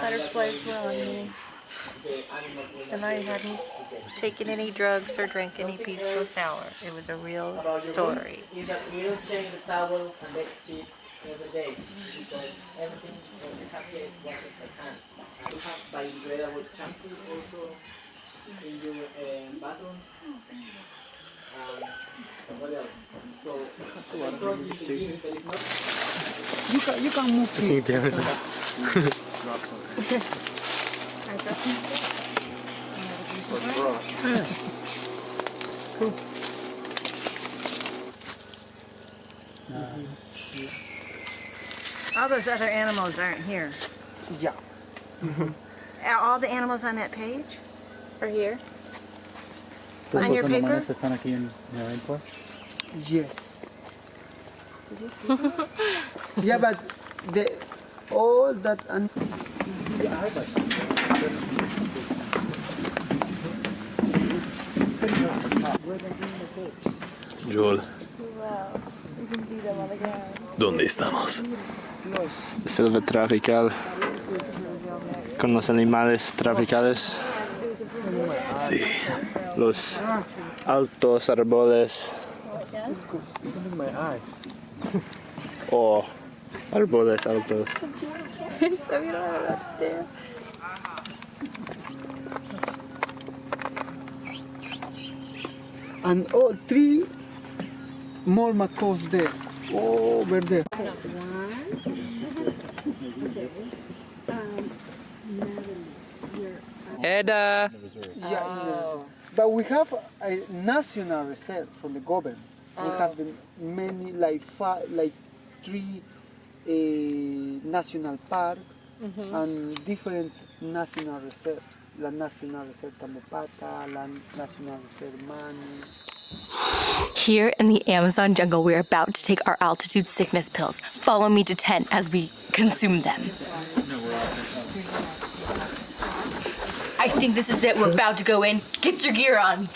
Butterflies were on me, and I hadn't taken any drugs or drank any pisco sour. It was a real story. You will change the towels and bed sheets every day because everything you have here is washed by hand. You have biodegradable shampoos also in your bathrooms. What else? So you can move here. Damn it. Cool. All those other animals aren't here. Yeah. Are all the animals on that page? Are here? On your paper? Yes. Yeah, but all that Joel, ¿dónde estamos? Selva tropical con los animales tropicales. Sí, los altos árboles o árboles altos. and 3 more macaws there, over there. Eda. Yeah, but we have a national reserve from the government. We have many, like 3 national parks and different national reserves. La National Reserve Tamopata, La National Reserve Mani. Here in the Amazon jungle, we're about to take our altitude sickness pills. Follow me to tent as we consume them. I think this is it. We're about to go in. Get your gear on.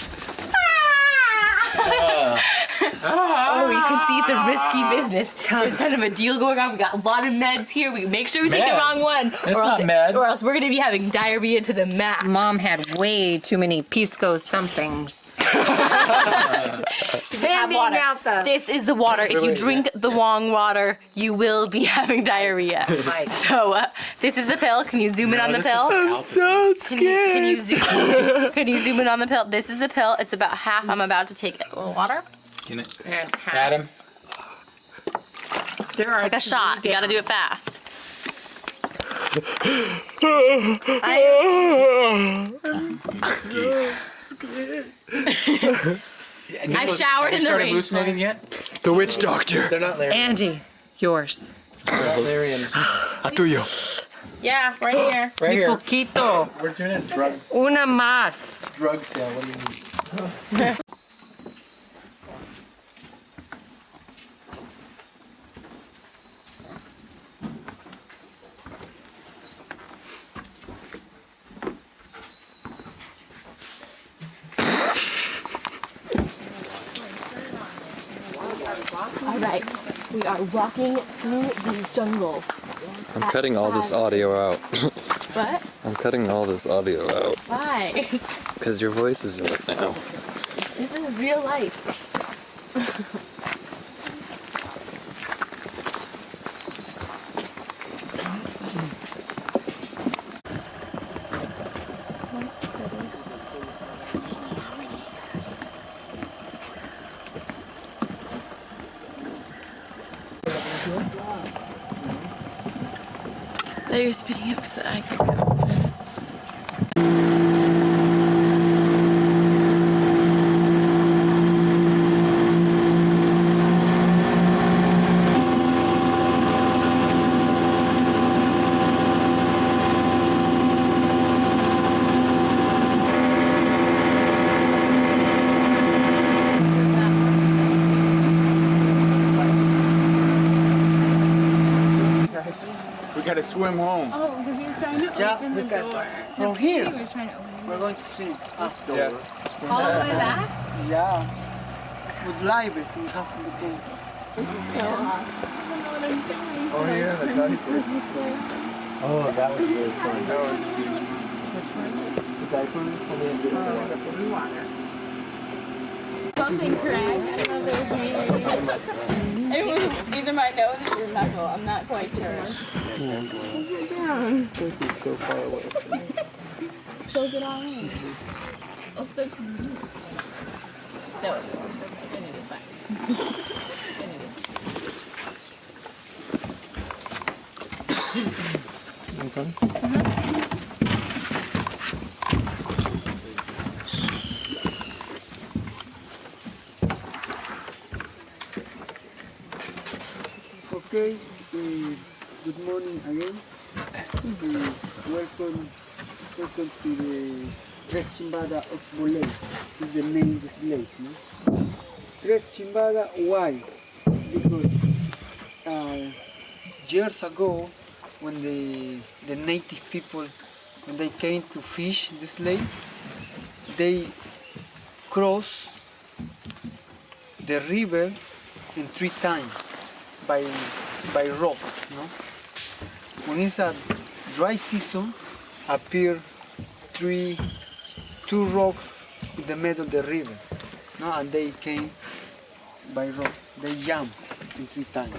Oh, you can see it's a risky business. There's kind of a deal going on. We got a lot of meds here. We make sure we take the wrong one. It's not meds. Or else we're going to be having diarrhea to the max. Mom had way too many pisco somethings. Handing out the... This is the water. If you drink the wrong water, you will be having diarrhea. So this is the pill. Can you zoom in on the pill? I'm so scared. Can you zoom in on the pill? This is the pill. It's about half. I'm about to take it. A little water. Can it? And half. Adam? It's like a shot. You gotta do it fast. I showered in the rain. Hallucinating yet? The witch doctor. They're not there. Andy, yours. A tuyo. Yeah, right here. Right here. Poquito. We're doing a drug Una más. sale. What do you need? Alright, we are walking through the jungle. I'm cutting all this audio out. What? I'm cutting all this audio out. Why? Because your voice is in it now. This is real life. You're speeding up so that I can go. swim home. Oh, because he was trying to Yeah, open the we can. door. From here, He was trying to open we're going to swim after. Yes. all the way back. Yeah. With lives in half of the boat. So hot. I don't know what I'm doing. Oh yeah, the diaper. Oh, that was really fun. That was good. The diaper is coming in the water. Something cracked. I don't know if it was me or you. It was either my nose or your knuckle. I'm not quite sure. Is it down? So far away. Soak it all in. I'll soak it in. No, it's fine. Okay, good morning again. Welcome to the Tres Chimbada of Bolay. This is the name of this lake. No? Tres Chimbada, why? Because years ago, when the native people, when they came to fish this lake, they crossed the river in 3 times. By rock, no? When it's a dry season, appear 2 rocks in the middle of the river, no? And they came by rock. They jump in 3 times.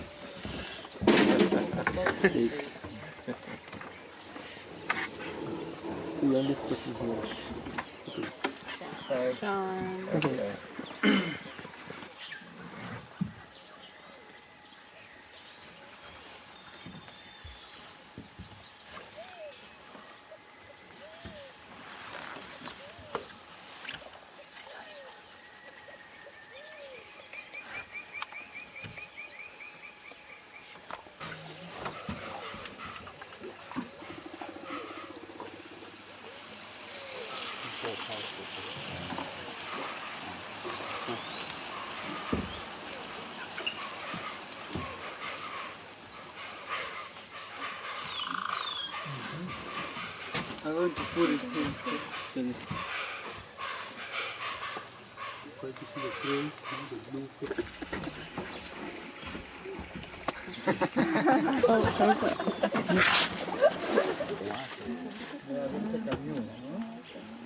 I'm going to put it in.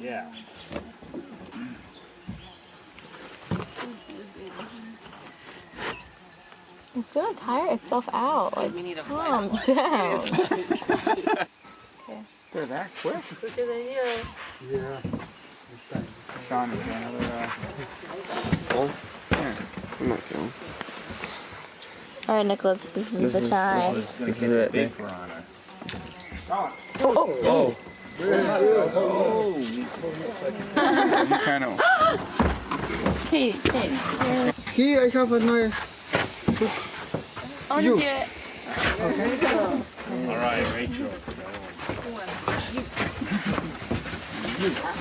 Yeah. It's gonna tire itself out. Like, calm down. They're that quick. Quicker than you. Yeah. Sean, is there another? I'm not going. All right, Nicholas, this is the time. This is it. Big piranha. Oh. You kind of. Hey. Here I have another. I want to do it. All right, Rachel.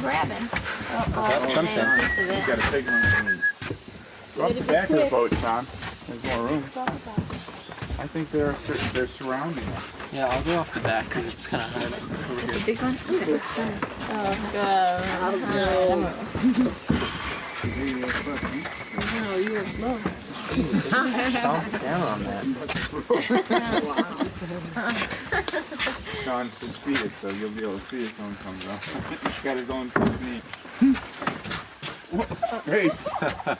Grabbing. Something. You gotta take one from me. Go up the back of the boat, Sean. There's more room. I think they're surrounding us. Yeah, I'll go off the back because it's kind of hard over here. A big one? Oh, God. No, you were slow. Down on that. Sean should see it, so you'll be able to see it when it comes up. He's got his own technique. Great.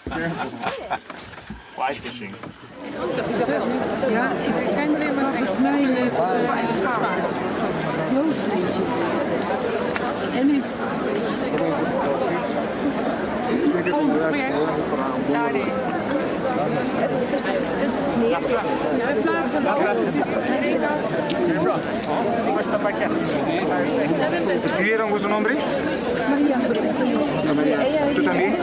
Careful. Fly fishing. ¿Escribieron vuestro nombre? María. ¿Tú también?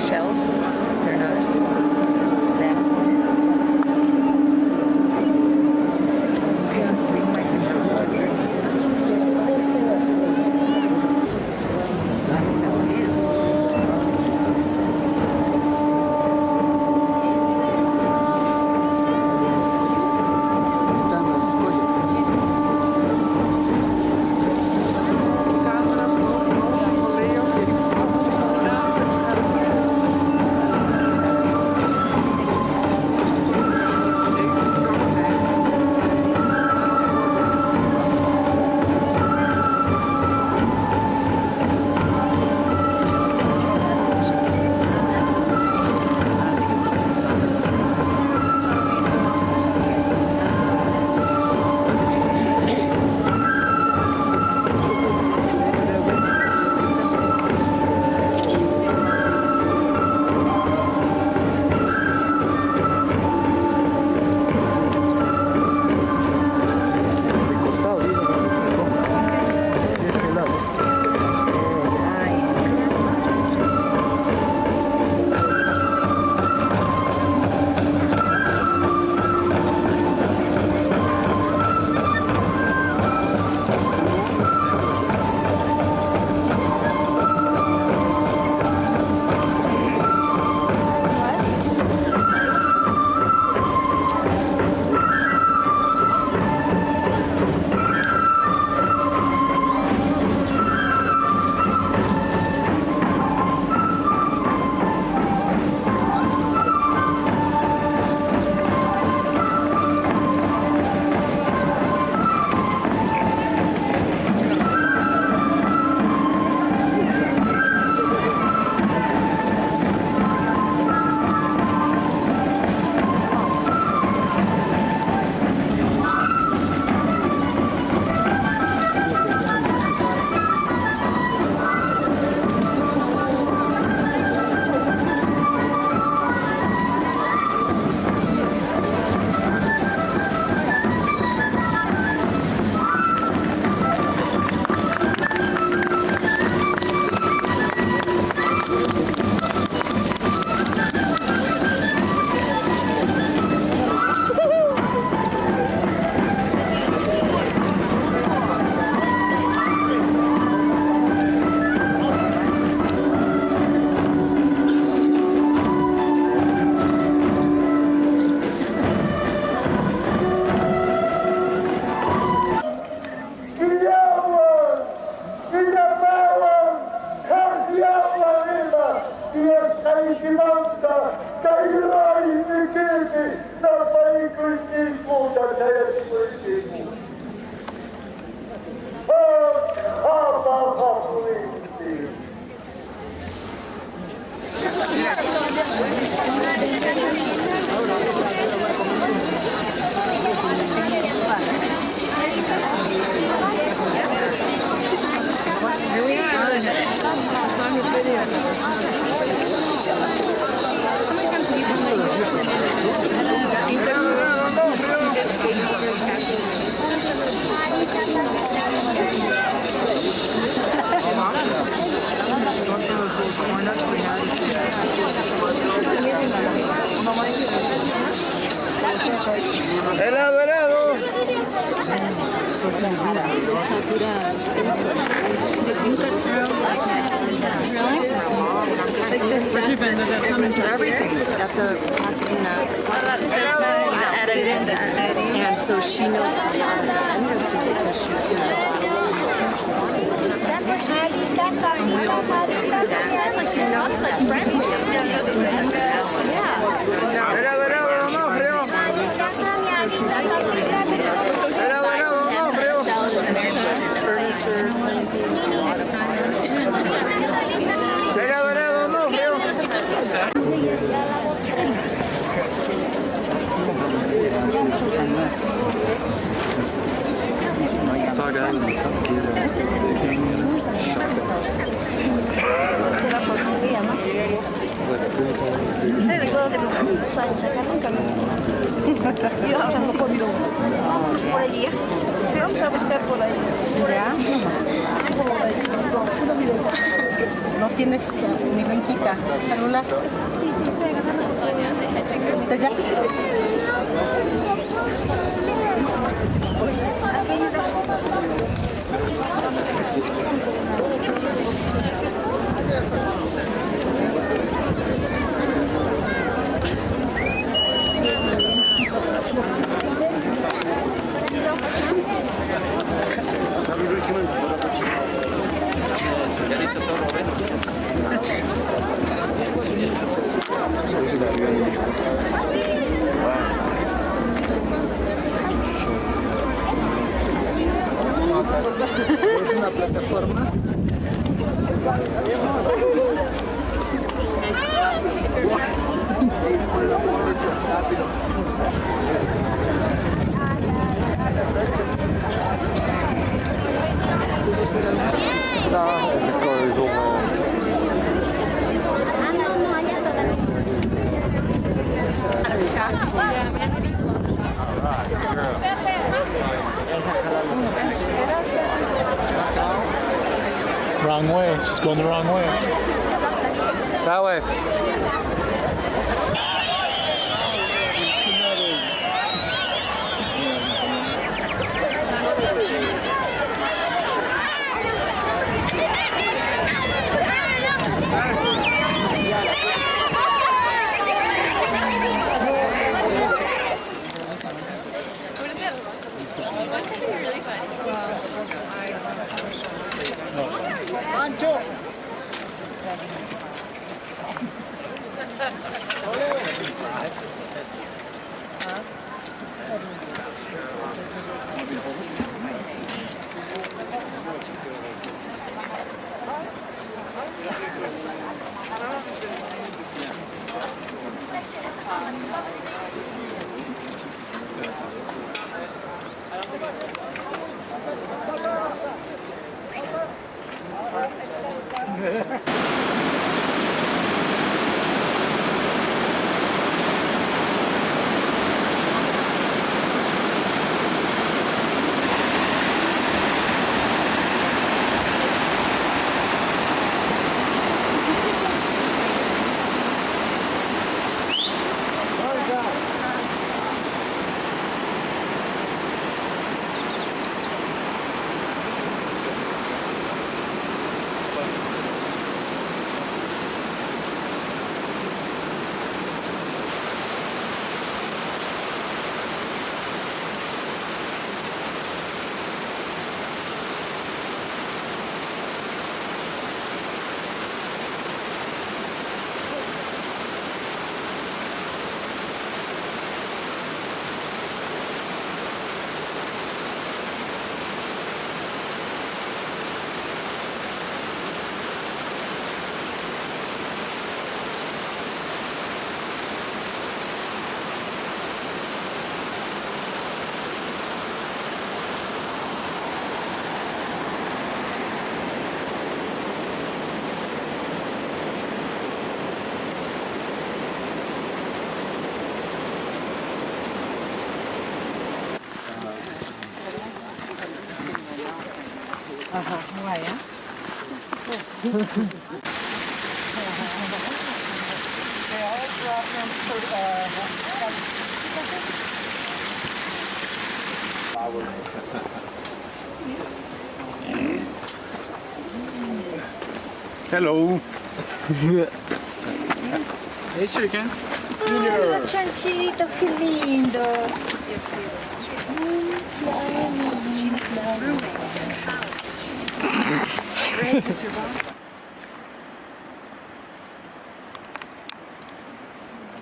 Shells? They're not crabs. And so she knows a lot of the industry because she she knows like friendly. I saw a guy with a computer. It's like 3 times bigger. Por allí. Vamos a buscar por ahí. No tienes ni blanquita. Celular. ¿Está ya? Dice que estoy bien listo. Es una plataforma. Wrong way. She's going the wrong way. That way. Hello. Hey, chickens. Los chanchitos, qué lindos.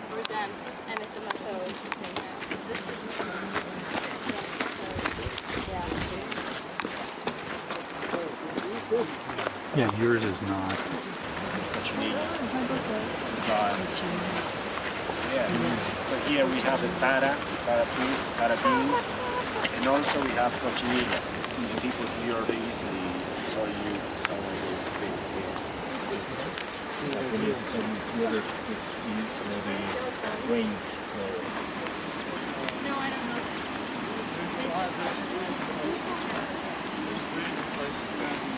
Where's Em? Em is on my toes. Yeah, yours is not. Yeah, so here we have the tara tree, tara beans, and also we have cochinilla. And people here they usually show you some of those things here. This is used for the grain. No, I don't know. There's three different places down here.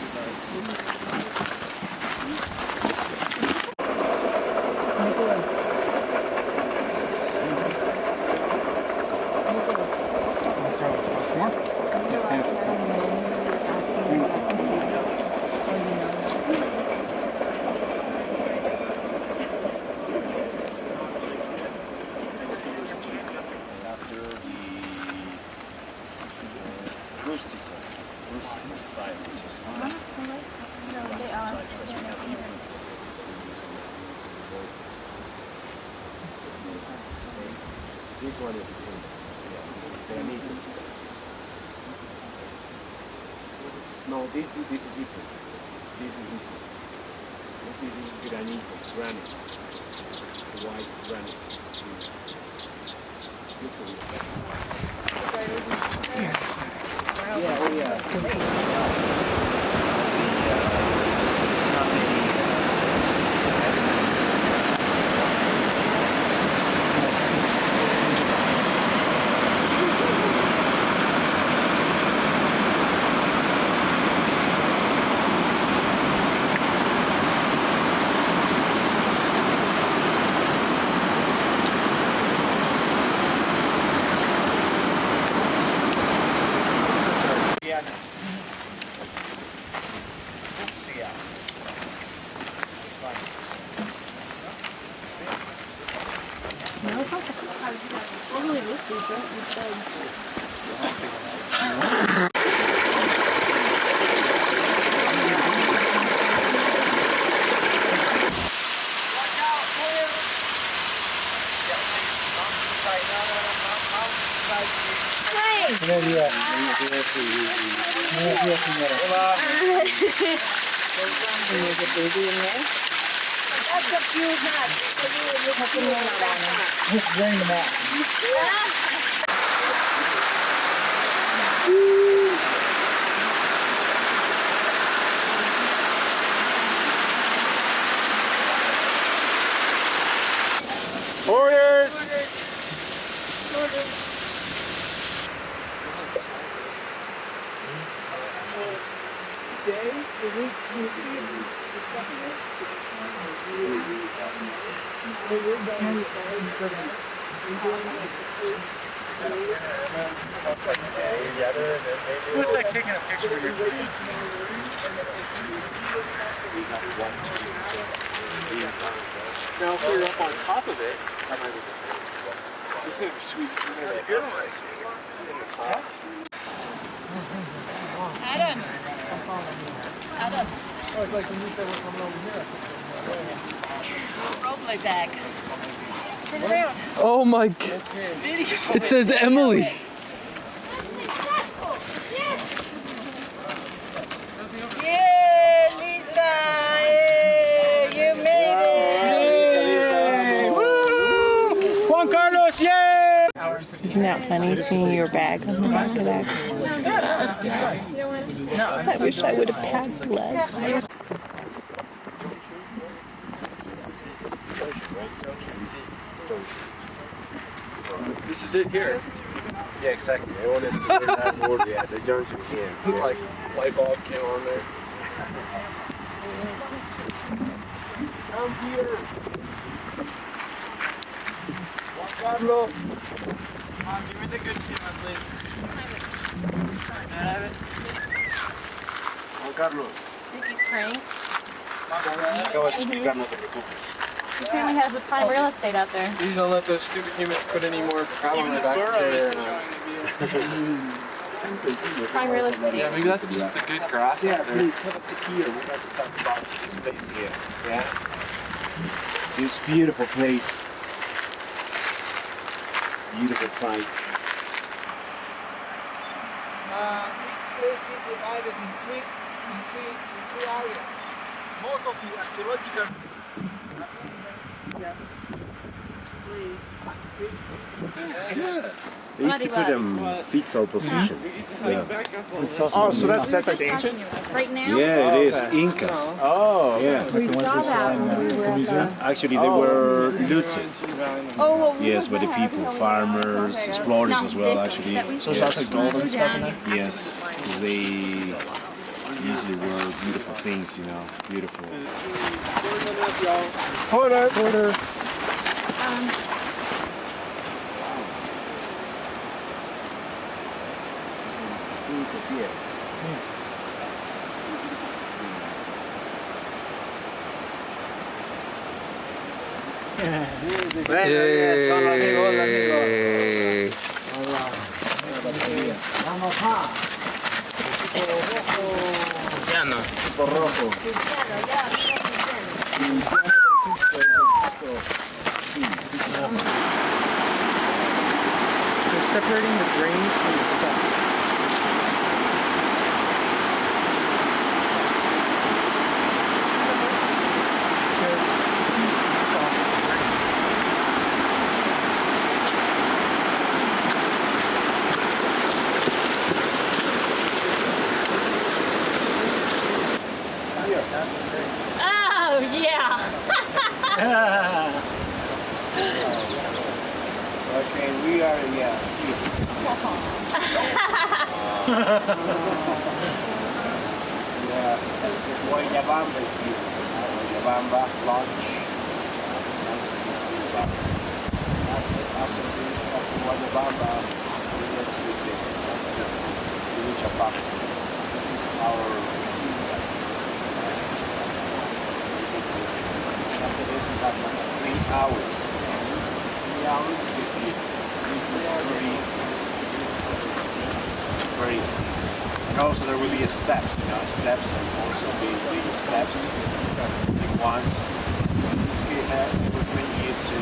Rustic style, which is best. No, they are. Because we have different. This one is granito. No, this is different. This is different. This is granite. White granite. This one is. Yeah, oh yeah. It's like taking a picture of your tree. Now, if you're up on top of it, that might be different. This is going to be sweet. That's a good one. Adam. Adam. Oh, it's like when you said we're coming over here. Roleplay bag. Turn around. Oh my god. It says Emily. Yeah, Lisa! Yeah, you made it! Woo! Juan Carlos, yay! Isn't that funny seeing your bag on the back of that? I wish I would have packed less. This is it here. Yeah, exactly. I wanted to put that word, yeah, the junction here. It's like light bulb came on there. Come here. Juan Carlos. Mom, give me the good camera, please. Can I have it? Juan Carlos. Think he's praying? explicar, no te preocupes. He certainly has the prime real estate out there. Please don't let those stupid humans put any more carbon bacteria. Prime real estate. Yeah, maybe that's just the good grass. Yeah, please, have a seat here. We'd like to talk about this place here. Yeah? This beautiful place. Beautiful site. This place is divided in three areas. Most of the archaeological They used to put them fetal position. Yeah. Oh, so that's like ancient? Right now? Yeah, it is. Inca. Oh. Yeah. We saw that when we were at the... Actually, they were looted. Oh, well, Yes, by the people, farmers, explorers as well, actually. So it's also gold and stuff in there? Yes, because they usually were beautiful things, you know, beautiful. Porter. They're separating the grain from the stuff. Oh, yeah. Okay, we are, yeah. Yeah, this is Guayabamba is here. Guayabamba, lunch. After this, after Guayabamba, we get to this. We reach a park. This is our inside. After this, we have like 3 hours. 3 hours to get here. This is very steep. And also there will be steps, you know, steps and also big steps, big ones. In this case, I recommend you to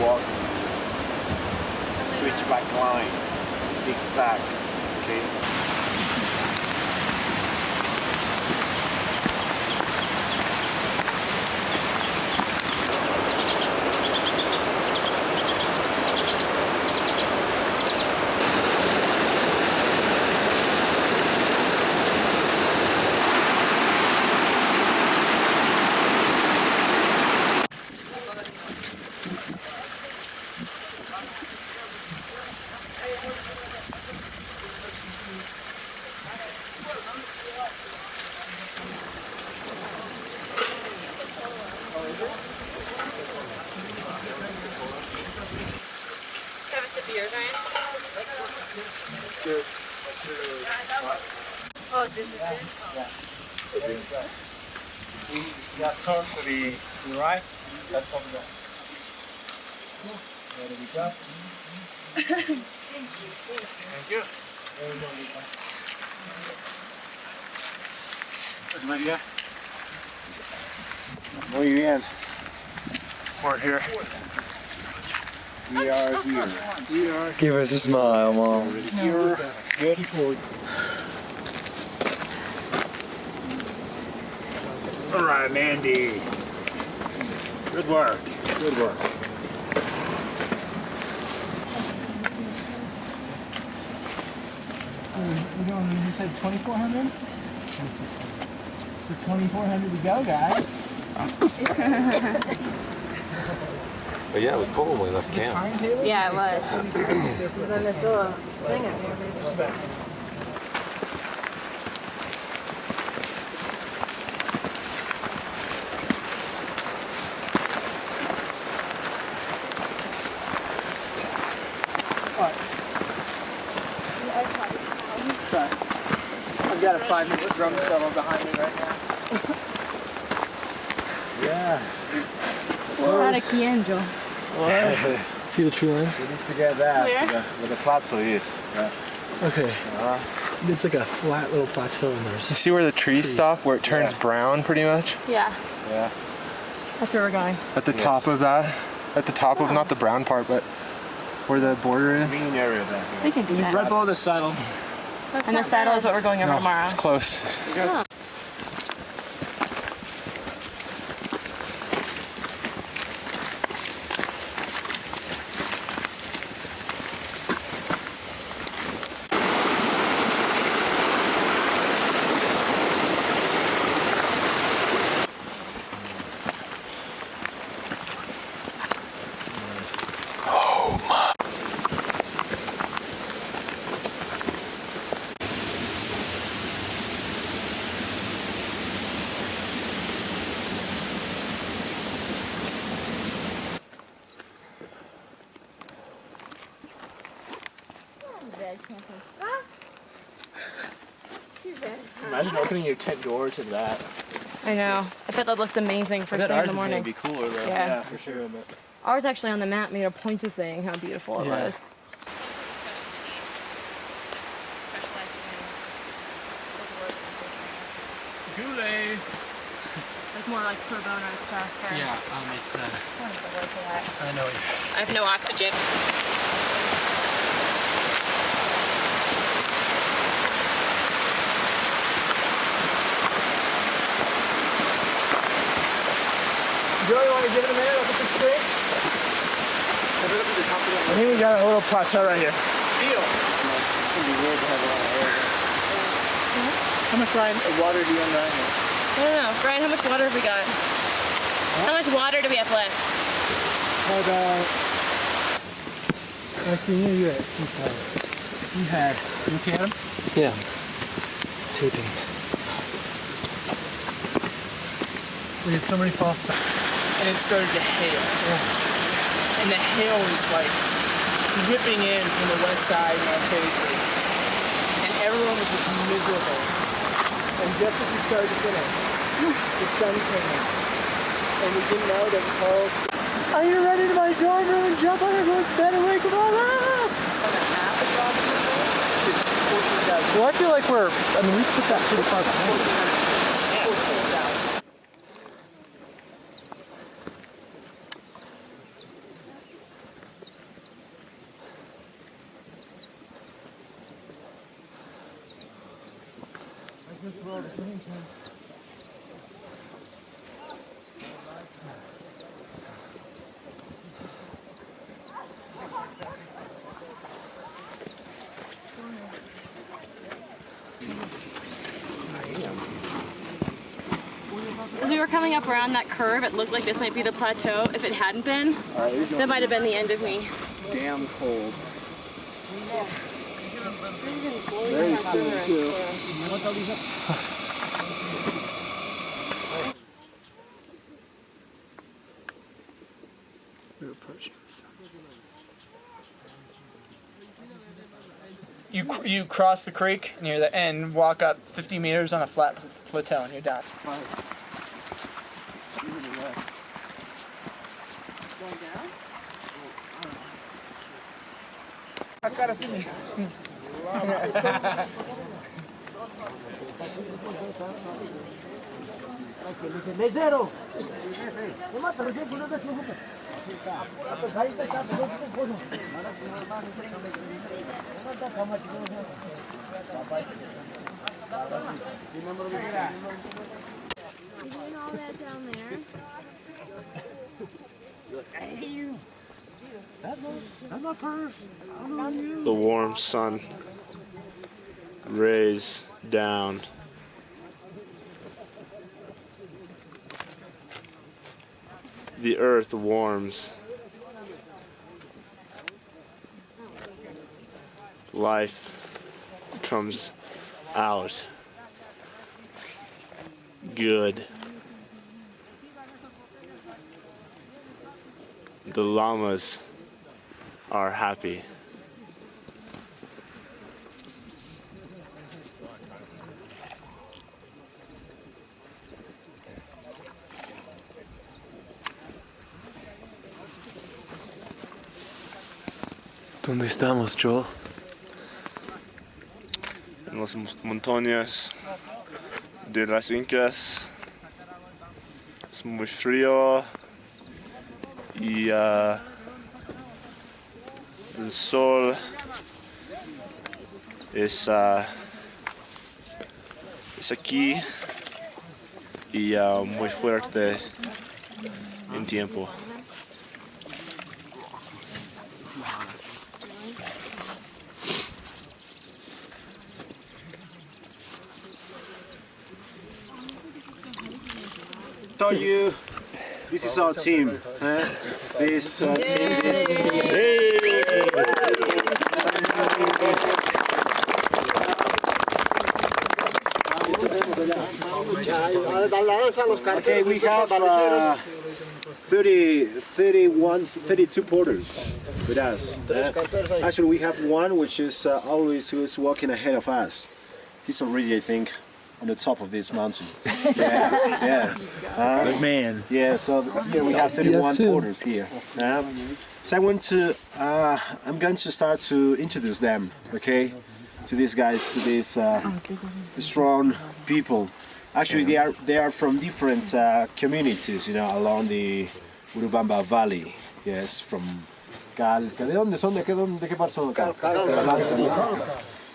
walk switchback line, zigzag, okay? Have a sip of yours, Ryan. Oh, this is it? Just turn to the right, that's over there. There we go. Thank you. Pues María. Muy bien. We're here. We are here. We are Give us a smile, Mom. here. That's good. All right, Mandy. Good work. Good work. You said 2,400? So 2,400 to go, guys. But yeah, it was cold when we left camp. Yeah, it was. It was on this little thing up there. Sorry. I've got a 5-minute drum solo behind me right now. Yeah. Para aquí, Angel. See the tree line? We need to get that. Where? Where the plateau is. Yeah. Okay. It's like a flat little plateau and there's... You see where the trees stop, where it turns brown pretty much? Yeah. Yeah. That's where we're going. At the top of that. At the top of, not the brown part, but where the border is. Green area there. We can do that. Right below the saddle. And the saddle is what we're going over tomorrow. It's close. Oh. Imagine opening your tent door to that. I know. I bet that looks amazing first thing in the morning. Be cooler though. Yeah. For sure. But Ours actually on the map made a point of saying how beautiful it was. Goulet! Like more like pro bono stuff. Or Yeah, it's what is the word for that? I know. I have no oxygen. Joey, want to give it a minute? Look at this tree. I think we got a little plateau right here. Deal. It's gonna be weird to have a lot of air. How much water do you want right here? I don't know. Brian, how much water have we got? How much water do we have left? How about... I see you at Seaside. You had... You can? Yeah. Taping. We had so many false starts. And it started to hail. Yeah. And the hail was like whipping in from the west side in our faces. And everyone was just miserable. And just as we started to finish, the sun came out. And we didn't know that Carl... Are you ready to my dorm room and jump on everyone's bed and wake them all up? Well, I feel like we put that pretty far behind us. As we were coming up around that curve, it looked like this might be the plateau. If it hadn't been, that might have been the end of me. Damn cold. Very soon, too. We're approaching the sun. You cross the creek near the end, walk up 50 meters on a flat plateau, and you're done. The warm sun rays down. The earth warms. Life comes out. Good. The llamas are happy. ¿Dónde estamos, Joel? En las montañas de las Incas. Es muy frío y el sol es aquí y muy fuerte en tiempo. Tell you, this is our team. Huh? This team, Okay, we have 32 porters with us. Actually, we have one which is always who is walking ahead of us. He's already, I think, on the top of this mountain. Yeah. Good man. Yeah, so here we have 31 porters here. So I'm going to start to introduce them, okay, to these guys, to these strong people. Actually, they are from different communities, you know, along the Urubamba Valley. Yes, from Calca. ¿De dónde son? ¿De qué parte son?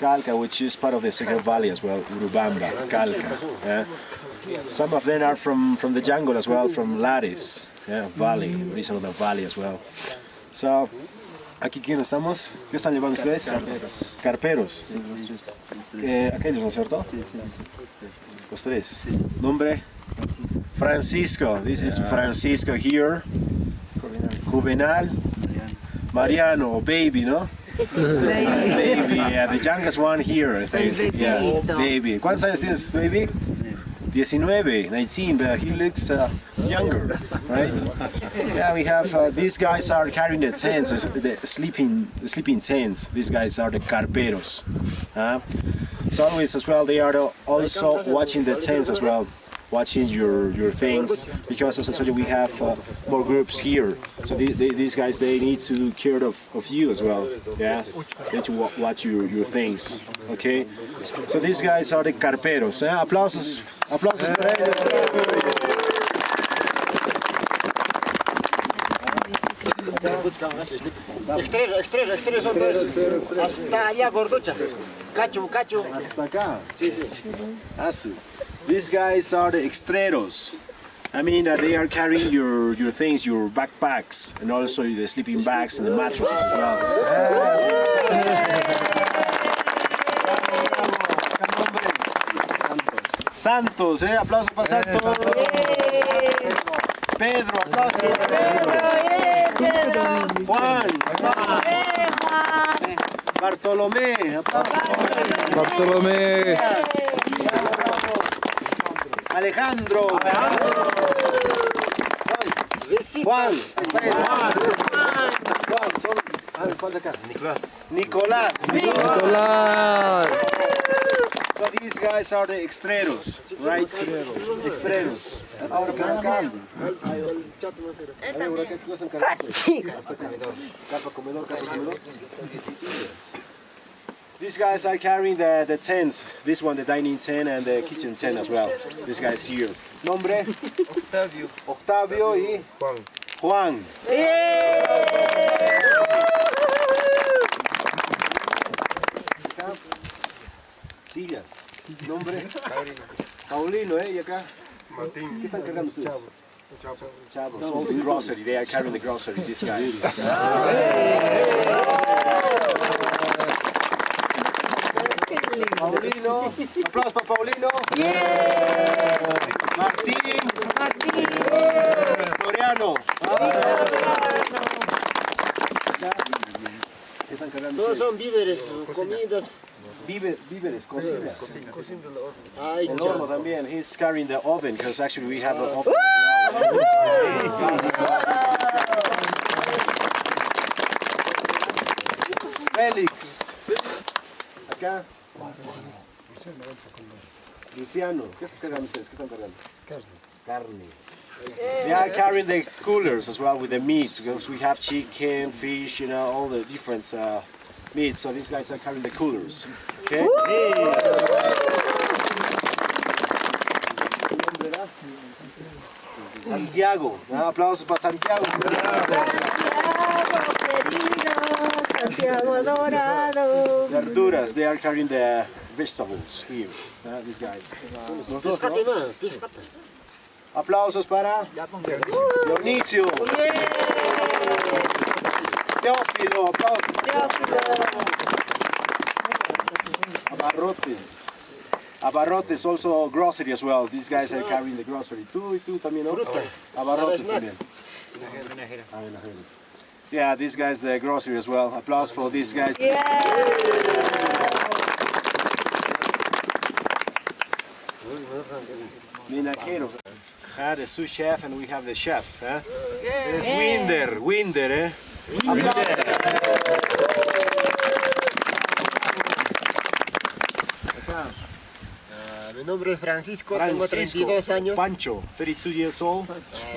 Calca, which is part of the Second Valley as well, Urubamba, Calca. Some of them are from the jungle as well, from Laris Valley, region of the valley as well. So, ¿aquí quién estamos? ¿Qué están llevando ustedes? Carperos. Aquellos, ¿no es cierto? Los tres. Nombre? Francisco. This is Francisco here. Juvenal. Mariano, or baby, no? Baby, yeah, the youngest one here, I think. Yeah, baby. ¿Cuántos años tienes, baby? 19, but he looks younger, right? Yeah, we have these guys are carrying the tents, the sleeping tents. These guys are the carperos. So always as well, they are also watching the tents as well, watching your things, because as I told you, we have more groups here. So these guys, they need to care of you as well. Yeah, they need to watch your things. Okay. So these guys are the carperos. Aplausos para ellos. Extreros son dos. Hasta allá, gorducha. Cacho. Hasta acá. Sí. These guys are the extreros. I mean, they are carrying your things, your backpacks, and also the sleeping bags and the mattresses as well. Santos, aplausos para Santos. Pedro, aplausos para Pedro. Juan, Bartolomé, aplausos. Bartolomé. Alejandro. Juan. Nicolás. So these guys are the extreros, right? Extreros. These guys are carrying the tents. This one, the dining tent, and the kitchen tent as well. These guys here. Nombre? Octavio y Juan. Sillas. Nombre? Paulino, y acá. Martín. ¿Qué están cargando ustedes? Chavos. All the grocery. They are carrying the grocery. These guys. Paulino, aplausos para Paulino. Martín. Floriano. ¿Qué están cargando? Todos son víveres, comidas. Víveres, cocinas. El horno también. He's carrying the oven because actually we have an oven as well. Félix. Acá. Luciano. ¿Qué están cargando ustedes? ¿Qué están cargando? Carne. They are carrying the coolers as well with the meats because we have chicken, fish, you know, all the different meats. So these guys are carrying the coolers. Okay. Santiago, aplausos para Santiago. Santiago Dorado. Verduras, they are carrying the vegetables here. These guys. Aplausos para Dionisio. Teófilo, aplausos. Abarrotes. Abarrotes also grocery as well. These guys are carrying the grocery. Tú también, ¿no? Abarrotes también. Yeah, these guys the grocery as well. Applause for these guys. Yeah. Minaqueros. The sous chef and we have the chef. It's Winder, eh? Mi nombre es Francisco, tengo 32 años. Pancho, 32 years old.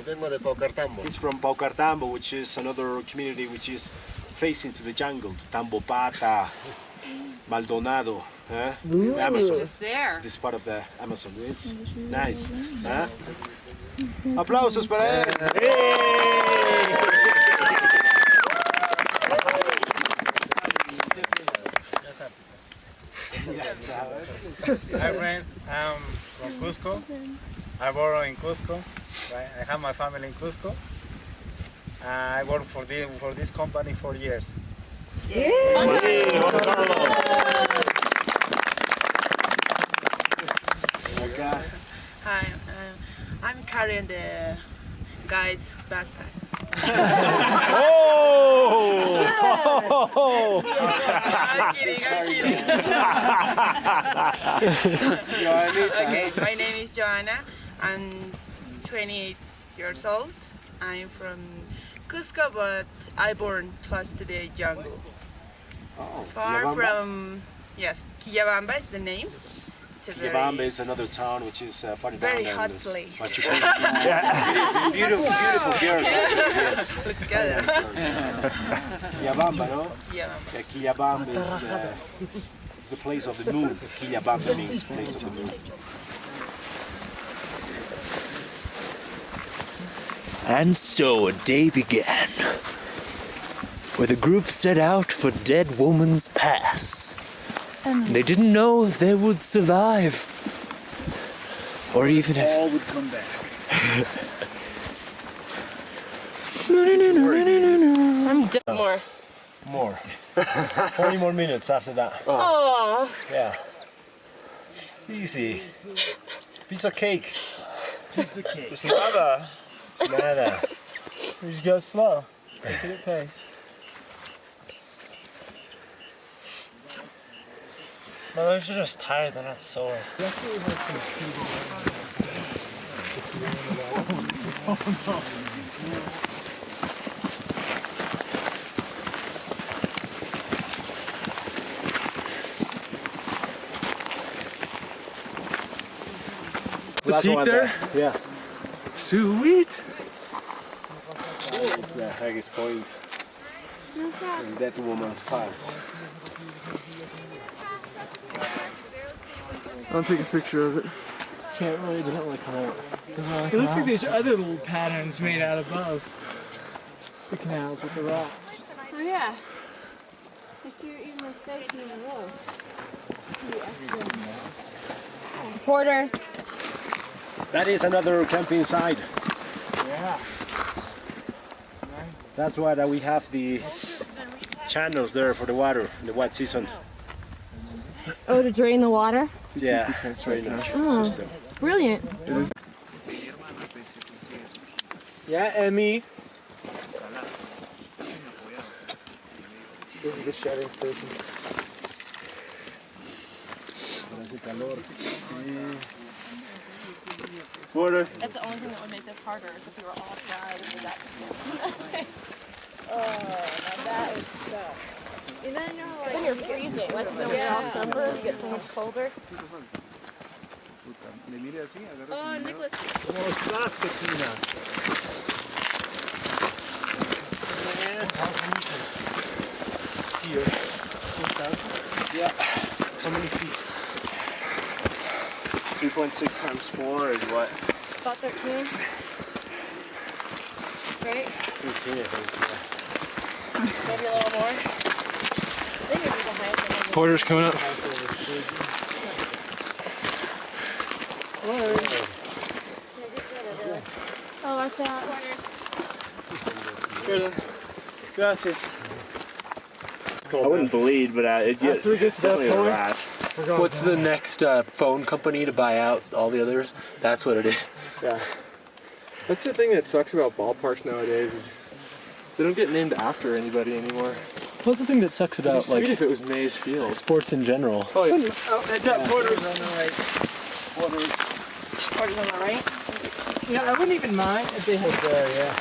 Vengo de Paucartambo. He's from Paucartambo, which is another community which is facing to the jungle, to Tambopata, Maldonado, Amazon. Just there. This part of the Amazon. It's nice. Aplausos para él. Hi friends, I'm from Cusco. I born in Cusco. Right? I have my family in Cusco. I work for this company for years. Hi, I'm carrying the guide's backpacks. I'm kidding. Okay, my name is Joanna. I'm 28 years old. I'm from Cusco, but I born close to the jungle. Far Quillabamba? from, yes, Quillabamba is the name. It's a Quillabamba is another town which is far down. very hot place. Machu Picchu. It is beautiful girls. Yes. Looks good. Quillabamba, no? Quillabamba. Yeah, Quillabamba is the place of the moon. Quillabamba means place of the moon. And so a day began, where the group set out for Dead Woman's Pass. They didn't know if they would survive, or even if all would come back. I'm dead. More. 40 more minutes after that. Oh. Yeah. Easy. Piece of cake. Piece of cake. It's nada. It's nada. We just go slow. Take it at pace. My legs are just tired, they're not sore. The last peak one there? Yeah. Sweet. It's the highest point in Dead Woman's Pass. I'll take a picture of it. It doesn't really come out. It looks like there's other little patterns made out above the canals with the rocks. Oh yeah. It's even the space in the road. Porters. That is another camping site. Yeah. That's why we have the channels there for the water in the wet season. Oh, to drain the water? Yeah, drainage Oh, system. brilliant. Yeah, Emmy. This is the sharing station. Water. That's the only thing that would make this harder is if we were all dry with that. Oh, that is suck. And then you're like, Then you're freezing. Like when you're all sunburned, you get so much colder. Oh, Nicholas. Como estás, Katina? Here. 4,000? Yeah. How many feet? 3.6 times 4 is what? About 13. Right? 13, I think, Maybe a little more. I think it'd be the highest one. Porter's coming up. Oh, watch out. Gracias. I wouldn't bleed, but After we get to that definitely a point, rash. What's the next phone company to buy out all the others? That's what it is. Yeah. That's the thing that sucks about ballparks nowadays is they don't get named after anybody anymore. What's the thing that sucks It'd be about sweet like if it was Mays Field. sports in general? Oh yeah. It's at Porter's on the right. Porter's. Porter's on the right? Yeah, I wouldn't even mind if they had yeah.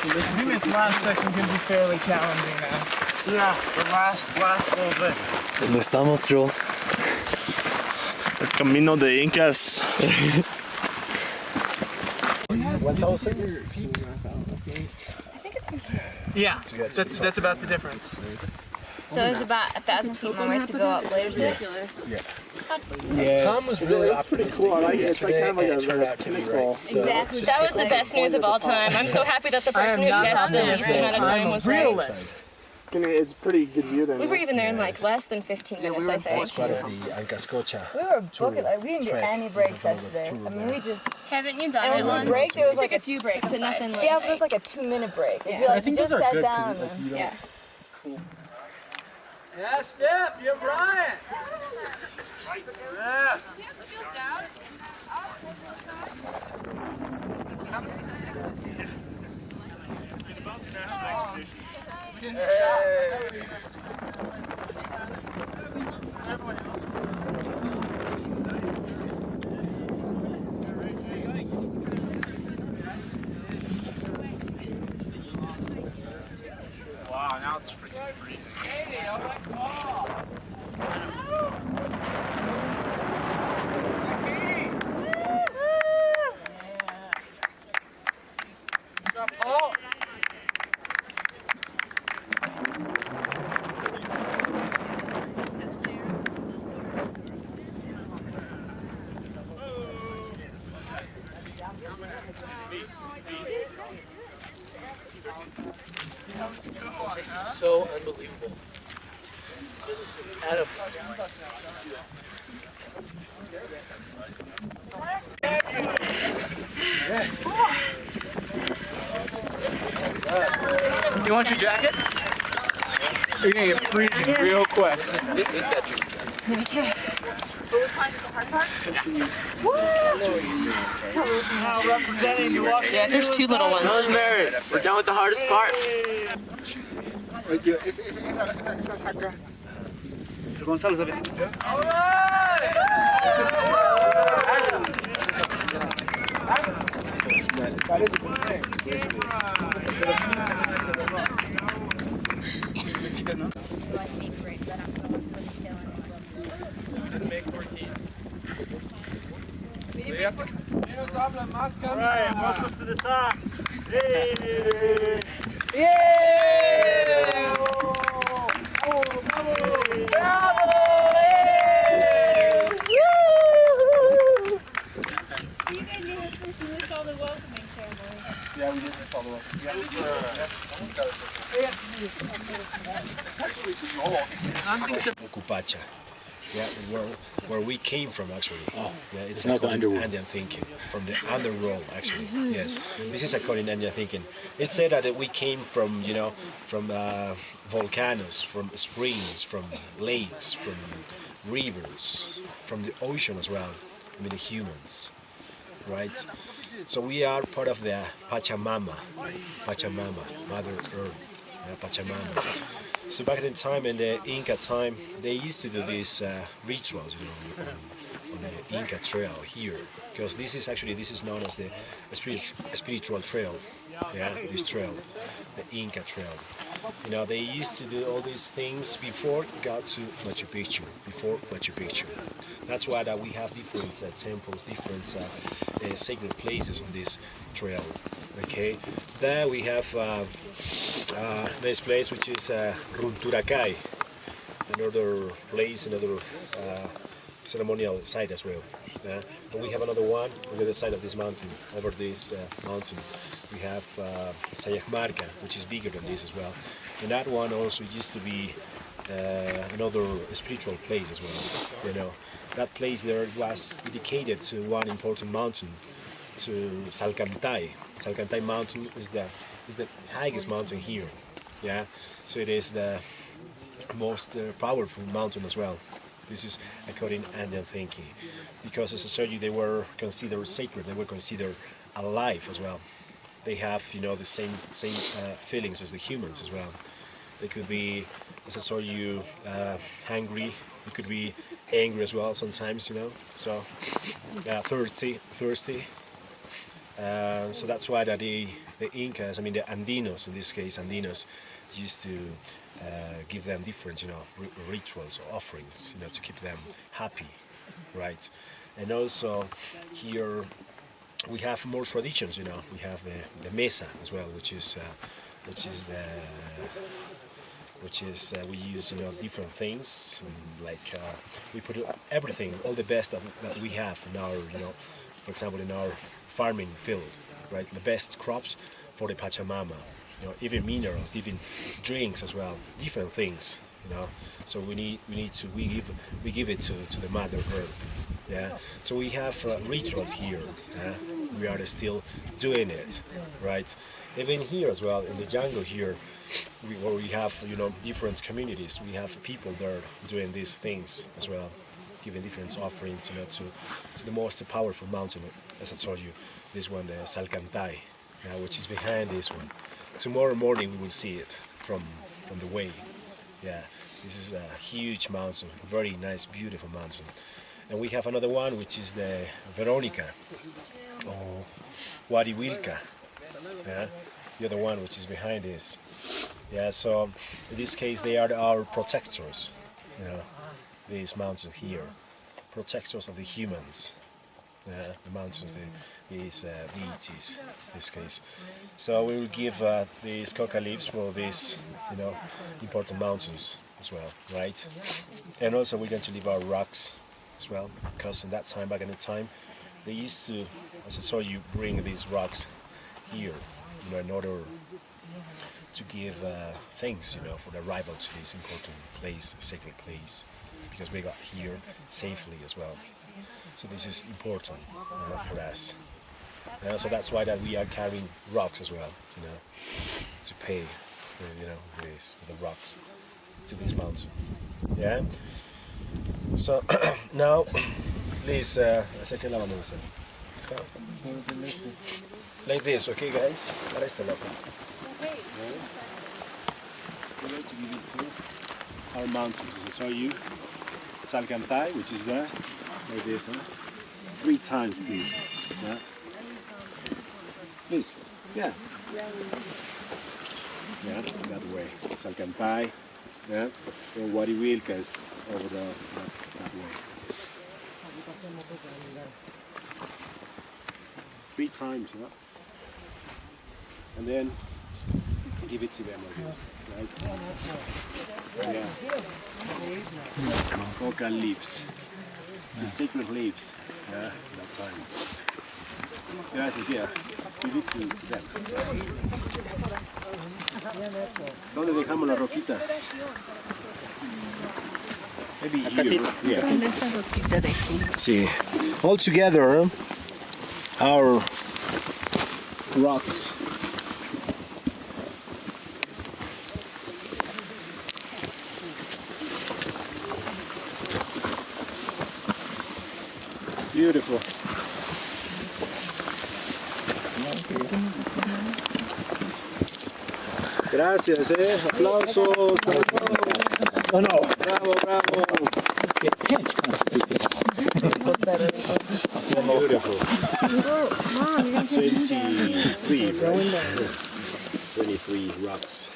I think this last section can be fairly challenging now. Yeah, the last little bit. ¿Dónde estamos, Joel? El camino de Incas. 1,000 feet. Yeah, that's about the difference. So there's about 1,000 feet more way to go up later today? Yeah. Yeah. Tom was really optimistic yesterday, and it turned out to be right. So Exactly. That was the best news of all time. I'm so happy that the person who guessed the least amount of time was right. It's pretty good view then. We were even there in like less than 15 minutes, I think. It's part of the Ancascocha. We were booking, like, we didn't get any breaks yesterday. I mean, we just... Haven't you done it? And when we break, there was like a few breaks, but nothing like... Yeah, but it was like a 2-minute break. Yeah. It'd be like, I think you just those are sat good down. because And, you don't... Yeah. Yeah, Steph, you're Brian. Yeah. Wow, now it's freaking freezing. This is so unbelievable. Adam. You want your jacket? You're gonna get freezing real quick. This is that. Me too. Yeah, there's 2 little ones. Rosemary, we're done with the hardest part. Oye, tío, esa saca. Gonzalo, ¿sabes? All right, welcome to the top. Hey! Yeah! Bravo! Yeah, we did this all the way. Cupacha. Yeah, where we came from actually. Oh, yeah, it's not the underworld. Indian thinking, from the underworld actually. Yes, this is according to Indian thinking. It said that we came from, you know, from volcanoes, from springs, from lakes, from rivers, from the ocean as well. I mean the humans, right? So we are part of the Pachamama, Mother Earth, Pachamama. So back in time, in the Inca time, they used to do these rituals, you know, on the Inca trail here, because this is known as the spiritual trail. Yeah, this trail, the Inca trail. You know, they used to do all these things before it got to Machu Picchu. Before Machu Picchu. That's why that we have different temples, different sacred places on this trail. Okay, there we have this place which is Runturakai, another place, another ceremonial site as well. And we have another one on the other side of this mountain, over this mountain. We have Sayakmarca, which is bigger than this as well. And that one also used to be another spiritual place as well. You know, that place there was dedicated to one important mountain, to Salcantay. Salcantay mountain is the highest mountain here. Yeah, so it is the most powerful mountain as well. This is according to Andean thinking, because as I told you, they were considered sacred. They were considered alive as well. They have, you know, the same feelings as the humans as well. They could be, as I told you, hungry. They could be angry as well sometimes, you know. So thirsty. So that's why that the Incas, I mean the Andinos in this case, Andinos, used to give them different, you know, rituals or offerings, you know, to keep them happy, right? And also here we have more traditions, you know. We have the mesa as well, which is we use, you know, different things, like we put everything, all the best that we have in our, you know, for example, in our farming field, right? The best crops for the Pachamama, you know, even minerals, even drinks as well, different things, you know. So we give it to the Mother Earth, yeah. So we have rituals here. We are still doing it, right? Even here as well in the jungle here, where we have, you know, different communities. We have people there doing these things as well, giving different offerings, you know, to the most powerful mountain, as I told you, this one, the Salcantay, which is behind this one. Tomorrow morning we will see it from the way. Yeah, this is a huge mountain, very nice, beautiful mountain. And we have another one, which is the Veronica, or Huarihuilca, yeah, the other one which is behind this. Yeah, so in this case they are our protectors, you know, these mountains here, protectors of the humans. The mountains, these deities, in this case. So we will give these coca leaves for these, you know, important mountains as well, right? And also we're going to leave our rocks as well, because in that time, back in the time, they used to, as I saw you, bring these rocks here, you know, in order to give thanks, you know, for the arrival to this important place, sacred place, because we got here safely as well. So this is important, you know, for us. So that's why that we are carrying rocks as well, you know, to pay, you know, with the rocks to this mountain. Yeah. So now, please, like this, okay, guys? We're going to give it to our mountains. As I show you, Salcantay, which is there, like this, huh? 3 times, please. Yeah. Please, yeah. Yeah, that way. Salcantay, yeah. And Huarihuilca is over there, that way. 3 times, yeah. And then give it to them like this, right? Yeah. Coca leaves. The sacred leaves. Yeah, that time. Gracias, yeah. Give it to them. ¿Dónde dejamos las roquitas? Maybe here. Yeah. See, all together, our rocks. Beautiful. Gracias, aplausos. Oh no. Bravo, bravo. Beautiful. 23, right? 23 rocks.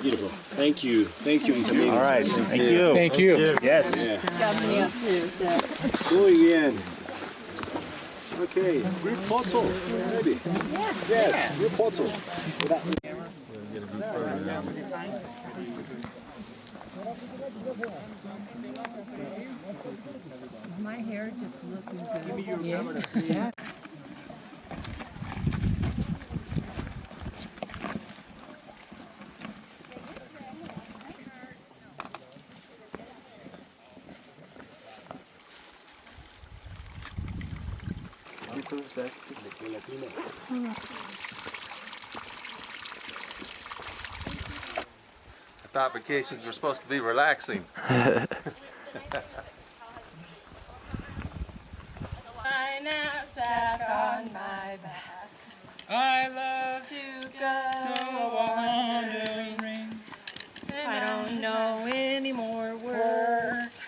Beautiful. Thank you. Thank you, mis amigos. All right. Thank you. Thank you. Yes. Muy bien. Okay. Group photo. Maybe. Yes. Group photo. My hair just looking good. Yeah. I thought vacations were supposed to be relaxing. On my back. I love to go wandering. I don't know any more words.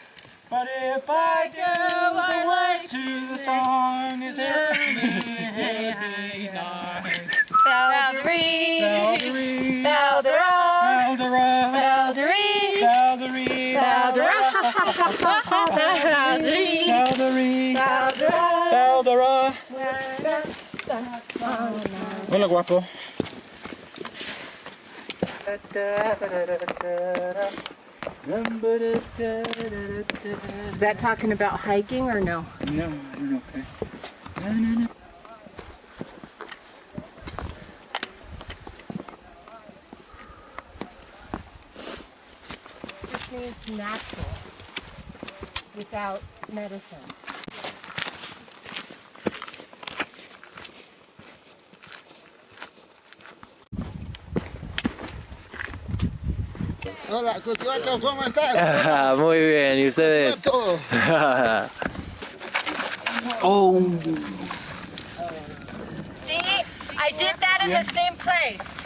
But if I go the words to the song, it certainly would be nice. Valderie, Valderie, Valdera, Valdera, Valderie, Valderie, Valdera, Valderie, Valdera, Hola, guapo. Is that talking about hiking or no? No, you're okay. No. This means natural, without medicine. Hola, Cuchivato, ¿cómo estás? Muy bien, ¿y ustedes? Oh. See, I did that in the same place.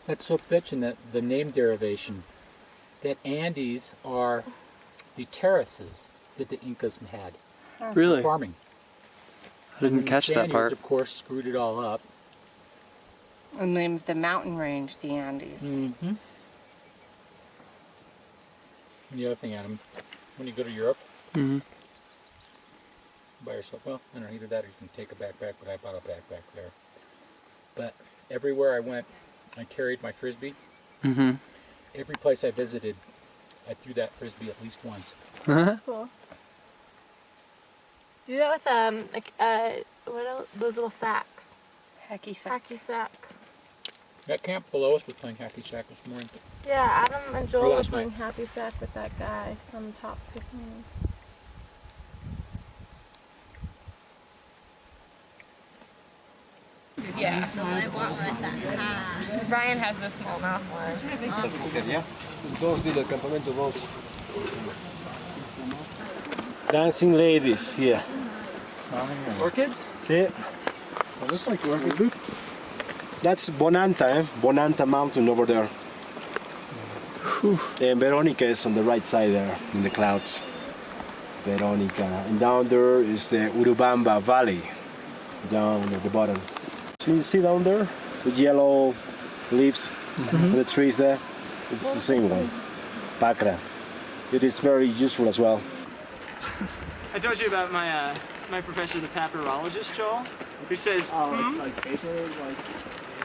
That's so bitchin' that the name derivation, that Andes are the terraces that the Incas had. Really? Farming. I didn't catch that part. The Spaniards, of course, screwed it all up. And named the mountain range the Andes. Mm-hmm. And the other thing, Adam, when you go to Europe, Mm-hmm. by yourself, well, I don't know, either that or you can take a backpack, but I bought a backpack there. But everywhere I went, I carried my Frisbee. Mm-hmm. Every place I visited, I threw that Frisbee at least once. Cool. Do that with what else? Those little sacks. Hacky sack. Hacky sack. That camp below us was playing hacky sack this morning. Yeah, Adam and Joel were last playing happy sack with that guy on the top this morning. Yeah. So I want like that. Ryan has the smallmouth one. Dos del campamento, dos. Dancing ladies here. Orchids? See? That looks like orchids. That's Bonanta, eh? Bonanta Mountain over there. And Veronica is on the right side there in the clouds. Veronica. And down there is the Urubamba Valley, down at the bottom. So you see down there the yellow leaves and the trees there? It's the same one, Pacra. It is very useful as well. I told you about my my professor, the papyrologist, Joel, who says Like paper, like...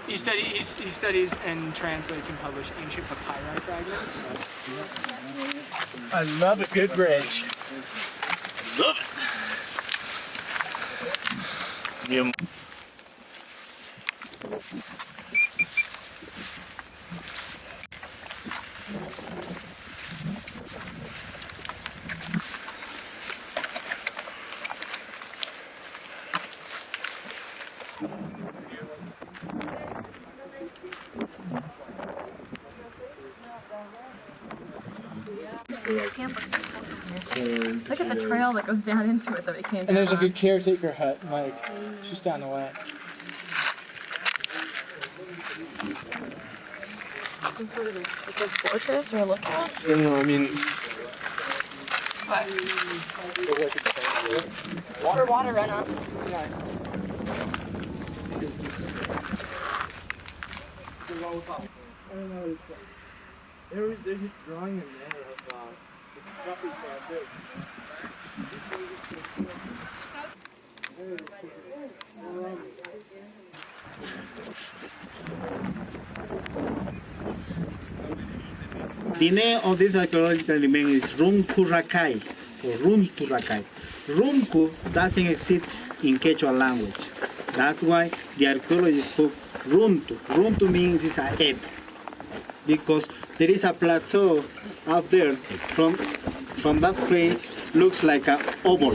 he studies and translates and publishes ancient papyri fragments. I love a good bridge. Love it. You. Look at the trail that goes down into it that we came down. And there's like a caretaker hut, like just down the way. Some sort of like a fortress or a lookout. I don't know, I mean, Water runoff. There's this drawing in there of the puppies down there. The name of this archaeological remain is Runkurakai or Runturakai. Runku doesn't exist in Quechua language. That's why the archaeologists put Runtu. Runtu means it's a head. Because there is a plateau up there from that place looks like an oval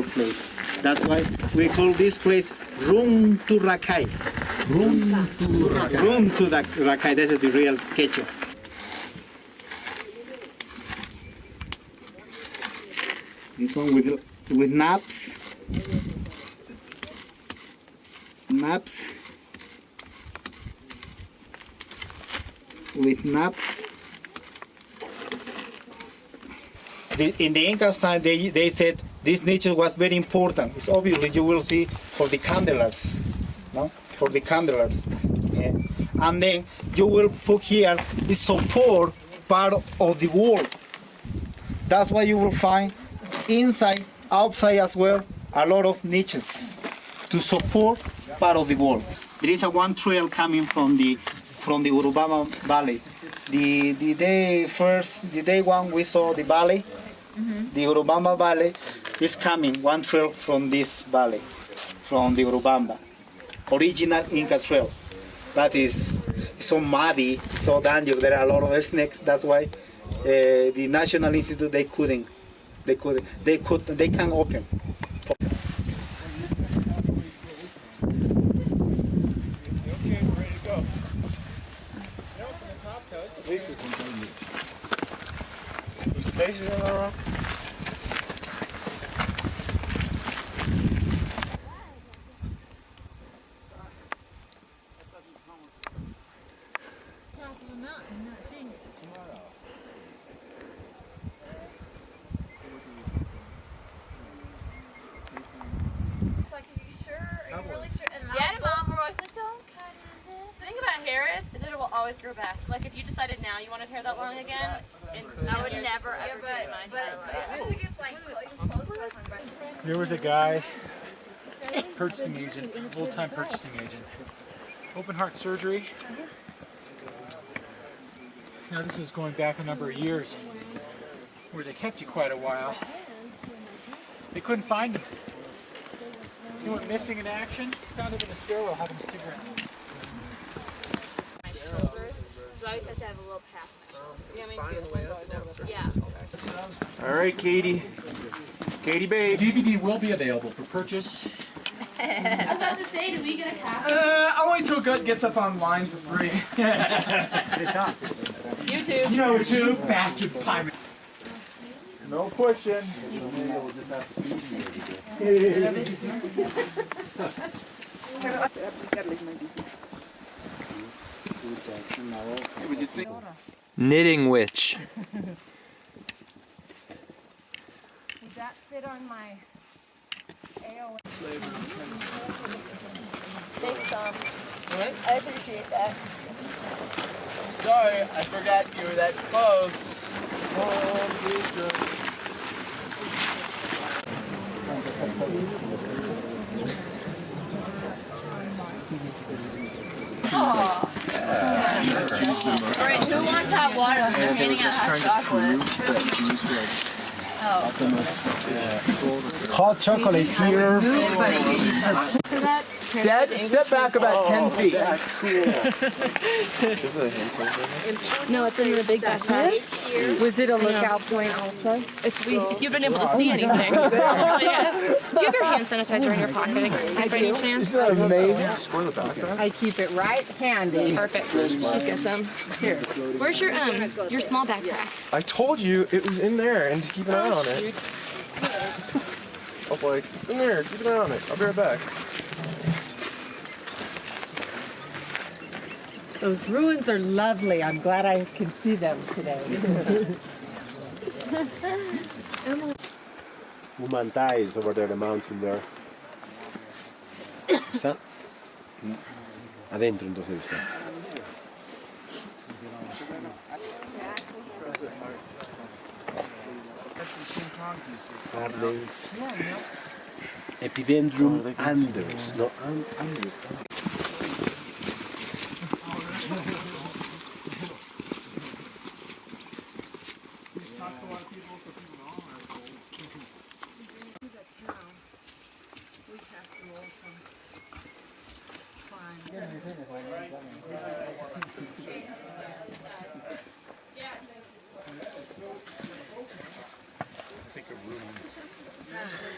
place. That's why we call this place Runturakai. Runturakai, this is the real Quechua. This one with naps. With naps. In the Inca time, they said this niche was very important. It's obviously you will see for the candelabras, no? For the candelabras. Yeah. And then you will put here the support part of the wall. That's why you will find inside, outside as well, a lot of niches to support part of the wall. There is one trail coming from the Urubamba Valley. The day one we saw the valley, the Urubamba Valley is coming one trail from this valley, from the Urubamba, original Inca trail. That is so muddy, so dangerous. There are a lot of snakes. That's why the National Institute they can't open. Spaces in the rock. Dad and Mom were always like, don't cut it. The thing about hair is that it will always grow back. Like if you decided now you wanted hair that long again, I would never ever do it. But as soon as it gets like closer. There was a guy, purchasing agent, old-time purchasing agent, open heart surgery. Now this is going back a number of years, where they kept you quite a while. They couldn't find him. He went missing in action, found him in a stairwell having a cigarette. My shoulders, so I always have to have a little past my shoulder. Yeah, me too. All right, Katie. Katie babe. The DVD will be available for purchase. I was about to say, do we get a copy? Only till Gut gets up online for free. YouTube. You know, you bastard pirate. No pushing. Knitting witch. Does that fit on my AOS? Thanks, Tom. What? I appreciate that. Sorry, I forgot you were that close. Alright, who wants hot water? They're handing out hot chocolate. Hot chocolate here. Dad, step back about 10 feet. No, it's in the big backpack. Was it a lookout point also? If you've been able to see anything. Yes. Do you have your hand sanitizer in your pocket by any chance? Isn't that amazing? I keep it right handy. Perfect. She's got some. Here. Where's your small backpack? I told you it was in there and to keep an eye on it. I was like, it's in there, keep an eye on it. I'll be right back. Those ruins are lovely. I'm glad I can see them today. Umantay is over there, the mountain there. ¿Está? Adentro entonces está. Ardens. Epidendrum anders. No, anders.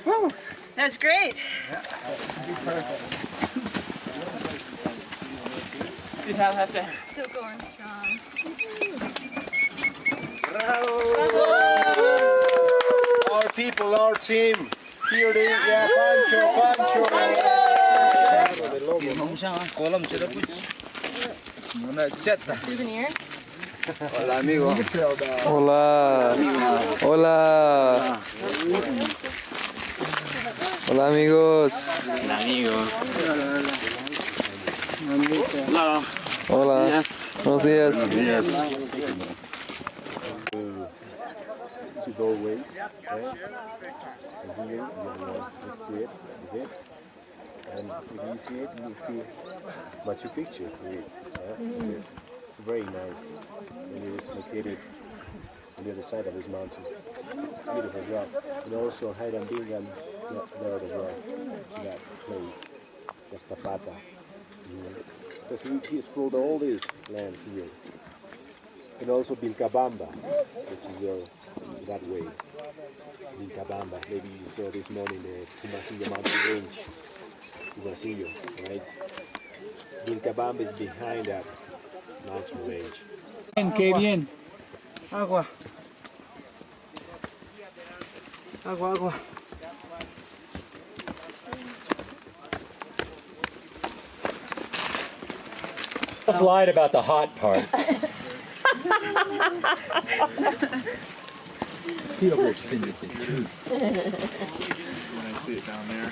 Woo! That's great. Did Hal have to? Still going strong. Our people, our team. Here they yeah, Pancho. Souvenir? Hola, amigo. Hola. Hola. Hola, amigos. Hola, amigo. Hola. Hola. Buenos días. Two doorways, okay? And here you have one next to it, like this. And if you see it, you see Machu Picchu through it. Yeah? Yes. It's very nice. And it is located on the other side of this mountain. It's beautiful as well. And also Hiram Bingham there as well, that place, the Tapata. Because he explored all this land here. And also Vilcabamba, which is there that way. Vilcabamba, maybe you saw this morning the Tumasillo mountain range. Tumasillo, right? Vilcabamba is behind that mountain range. Qué bien. Agua. Agua. Just lied about the hot part. He overextended the truth. When I see it down there.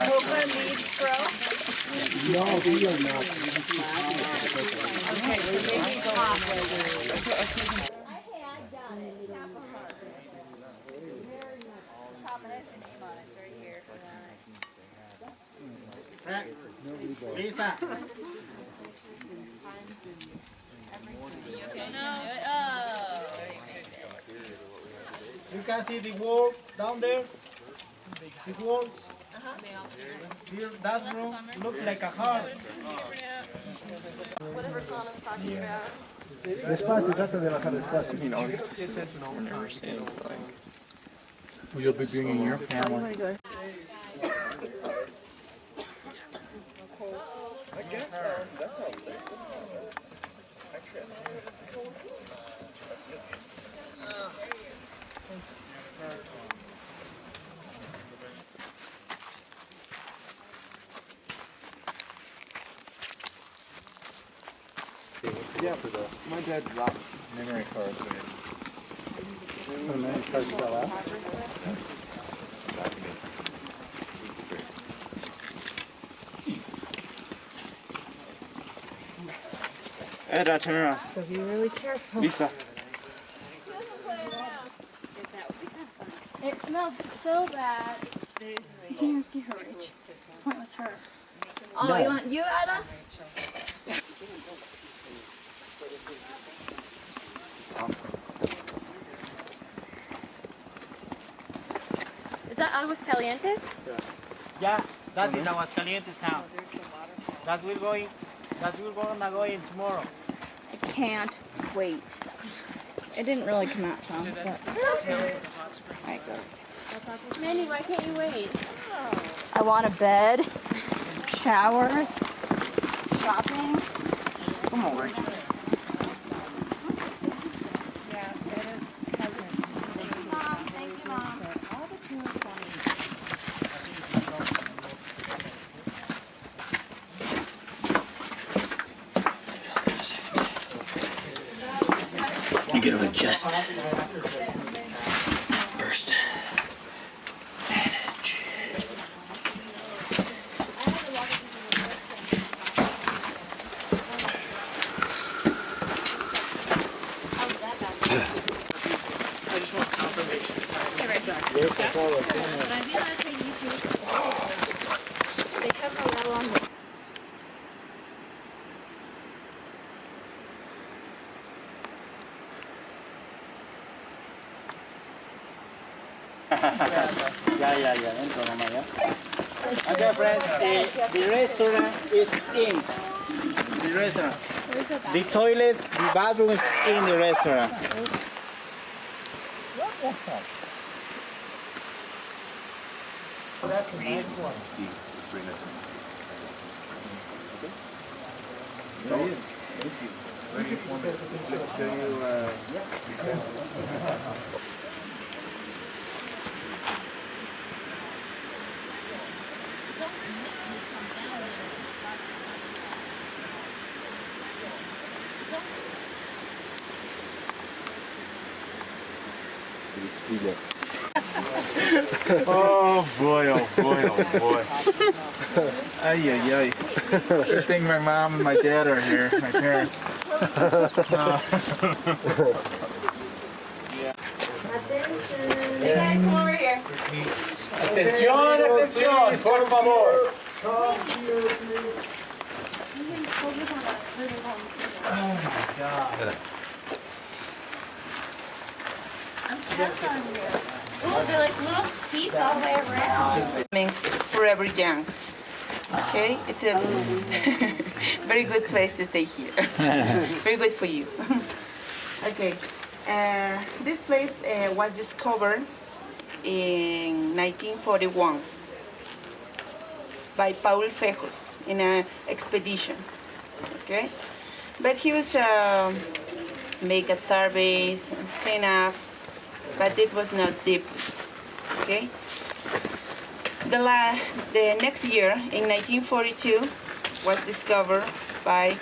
Cobra leaves grow? No, we are not. Okay, so maybe top. Lisa. You can see the wall down there. The walls. Here, that room looks like a heart. Whatever Colin's talking about. Despacio, trata de bajar despacio. You'll be bringing your family. I guess that's how it is. Yeah, my dad dropped memory cards in it. Memory cards fell out? Eda, turn around. So be really careful. Lisa. It smelled so bad. You can't even see her, Rach. What was her? Oh, you want you, Ada? Is that Aguas Calientes? Yeah, that is Aguascalientes sound. That's we're gonna go in tomorrow. I can't wait. It didn't really come out, Tom, but... Alright, go. Manny, why can't you wait? I want a bed, showers, shopping. Come on, Rachel. First. Manage. I just want confirmation. They cover well on the Entro nomás, ya. Okay, friends, the restaurant is in. The restaurant. The toilets, the bathrooms in the restaurant. That's a nice one. It's right next to me. There he is. Thank you. Very informative. Let's show you, Oh boy, oh boy, oh boy. Ay, ay, ay. Good thing my mom and my dad are here, my parents. Hey guys, come over here. Atención, atención, por favor. oh my God. Ooh, they're like little seats all the way around. Means forever young. Okay, it's a very good place to stay here. Very good for you. Okay, this place was discovered in 1941 by Paul Fejos in an expedition. Okay, but he was make a surveys, clean up, but it was not deep. Okay. The next year, in 1942, was discovered by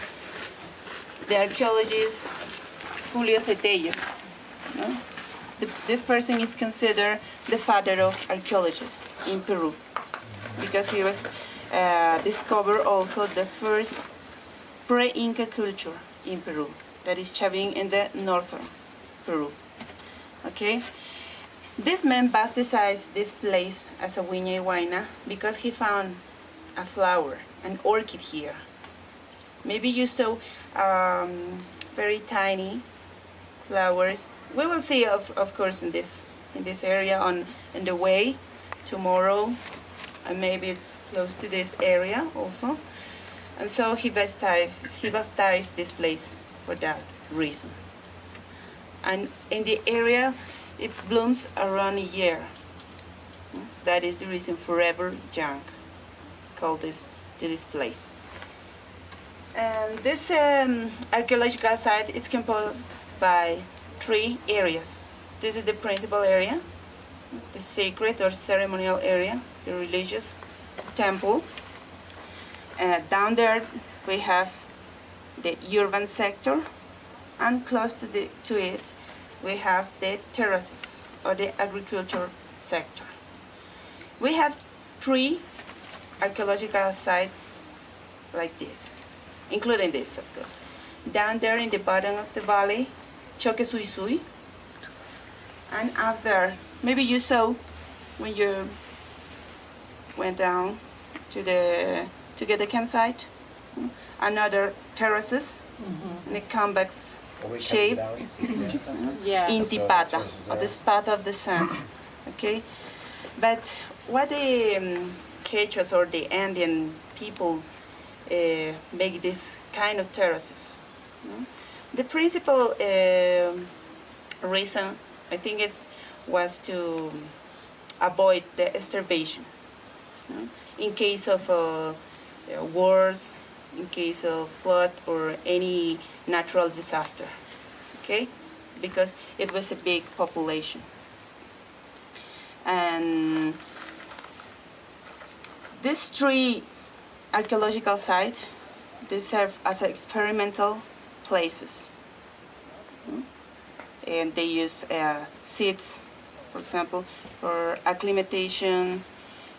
the archaeologist Julio Cetello. No? This person is considered the father of archaeologists in Peru because he was discovered also the first pre-Inca culture in Peru, that is Chavín in the northern Peru. Okay. This man baptized this place as a Viña y Huayna because he found a flower, an orchid here. Maybe you saw very tiny flowers. We will see, of course, in this area on the way tomorrow, and maybe it's close to this area also. And so he baptized this place for that reason. And in the area, it blooms around a year. That is the reason forever young, called this place. And this archaeological site is composed by 3 areas. This is the principal area, the sacred or ceremonial area, the religious temple. Down there we have the urban sector, and close to it we have the terraces or the agriculture sector. We have 3 archaeological sites like this, including this, of course. Down there in the bottom of the valley, Choque Suisui, and up there, maybe you saw when you went down to get the campsite, another terraces in a convex shape in Tipata, or the spot of the sun. Okay, but what the Quechuas or the Andean people make this kind of terraces? The principal reason, I think, was to avoid the starvation. In case of wars, in case of flood or any natural disaster, okay? Because it was a big population. And these 3 archaeological sites, they serve as experimental places. and they use seeds, for example, for acclimatation,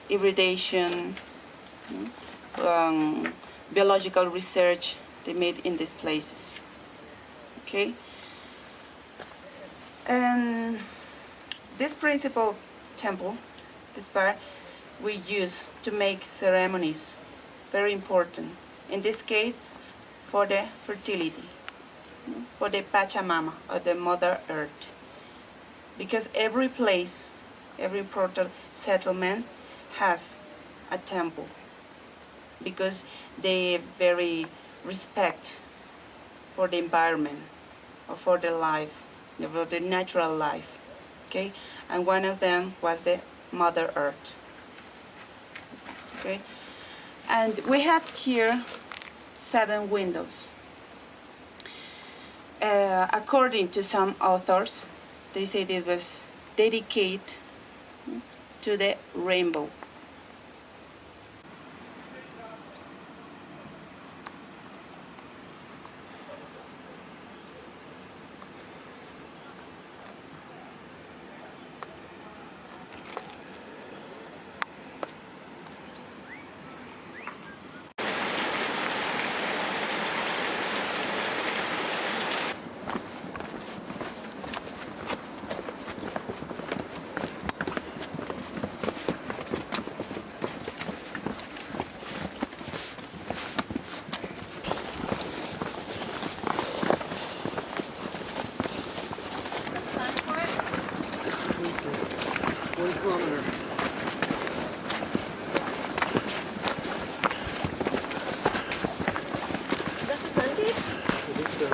hybridation, biological research they made in these places. Okay? And this principal temple, this part, we use to make ceremonies, very important. In this case, for the fertility, for the Pachamama, or the Mother Earth. Because every place, every important settlement has a temple. Because they very respect for the environment, or for the life, for the natural life. Okay? And one of them was the Mother Earth. Okay? And we have here 7 windows. According to some authors, they said it was dedicated to the rainbow.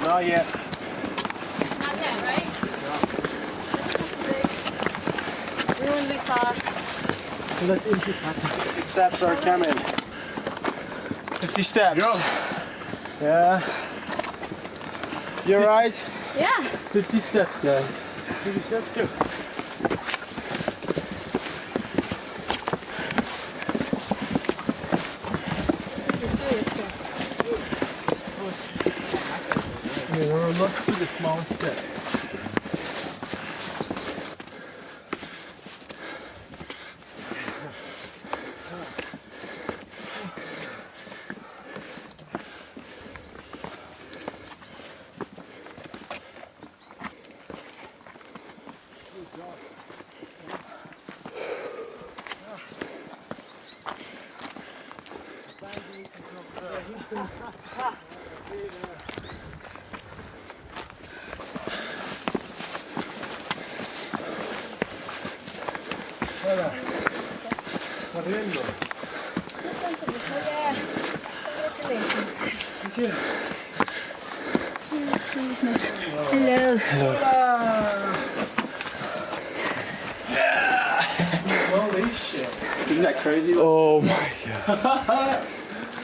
Not yet. Not yet, right? Ruined we saw. 50 steps are coming. 50 steps. Go. Yeah. You're right. Yeah. 50 steps, guys. 50 steps, go. Look for the smallest step. Corriendo. Hello. Holy shit. Isn't that crazy? Oh my god.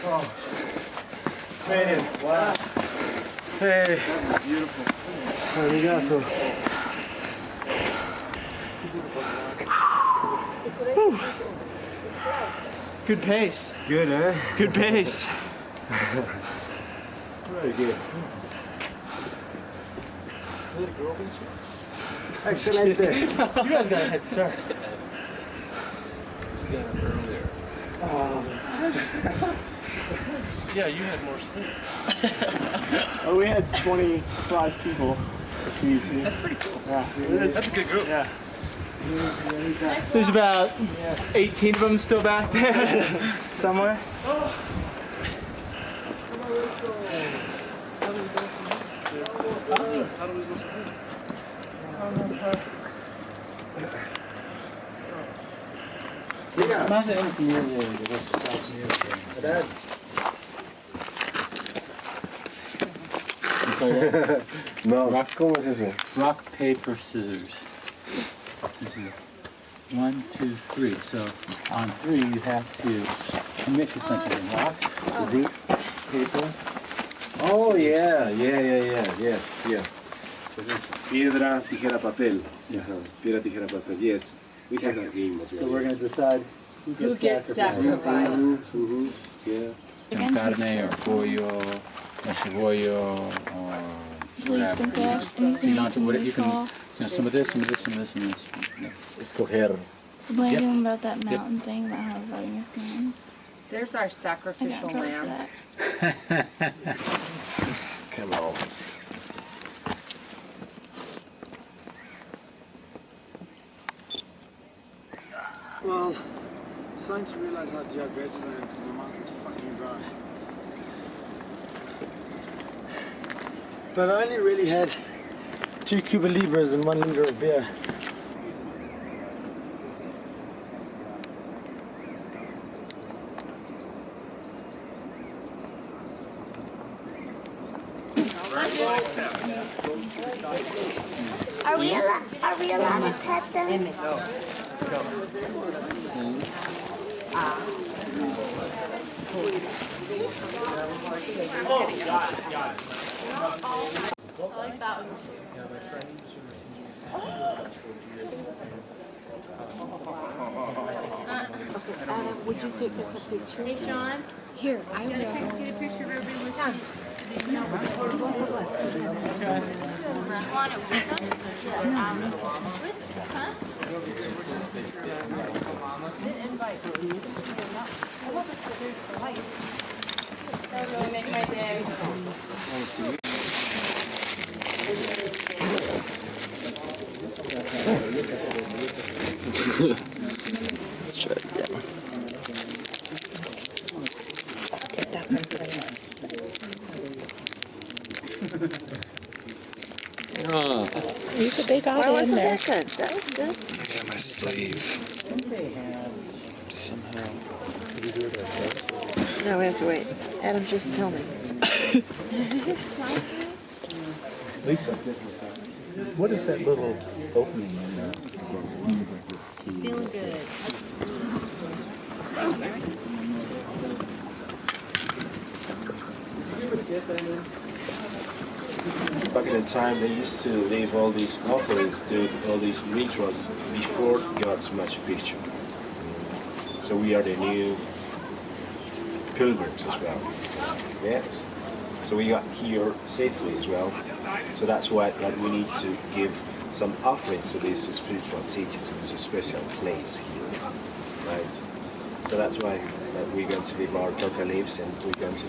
Oh. Man, wow. Hey. Beautiful. Amigazo. Whew. Good pace. Good, eh? Good pace. Very good. Excellent. You guys got a head start. Since we got up earlier. Yeah, you had more sleep. Oh, we had 25 people. That's pretty cool. Yeah, that's a good group. Yeah. There's about 18 of them still back there somewhere. Más en community de los Estados Unidos. ¿Verdad? No. Rock, ¿cómo es eso? Rock, paper, scissors. This is 1, 2, 3. So on 3 you have to commit to something. Rock, root, paper. Oh yeah, yes. Entonces piedra, tijera, papel. Piedra, tijera, papel. Yes, we have that game as well. So we're going to decide who gets sacrificed. Yeah. Some carne or pollo, or cebollo, or Cilantro, what you can, some of this, some of this, some of this, and this. Escoger. What Yep. about that mountain thing about how voting is done? There's our sacrificial lamb. Come on. Well, I'm starting to realize how dehydrated I am because my mouth is fucking dry. But I only really had 2 Cuba Libras and 1 liter of beer. Are we allowed to pet them? I like that one. Would you take us a picture? Hey, Sean. Here, I will. Get a picture of everyone. You want it with us? Huh? That would really make my day. Let's try it again. Get that one for you. Oh. They got Why it in wasn't there. that good? That was good. I got my sleeve. Somehow. No, we have to wait. Adam's just filming. Lisa, what is that little opening in there? Feeling good. Back in the time, they used to leave all these offerings to all these rituals before God's Machu Picchu. So we are the new pilgrims as well. Yes. So we got here safely as well. So that's why that we need to give some offerings to this spiritual city, to this special place here, right? So that's why we're going to leave our coca leaves and we're going to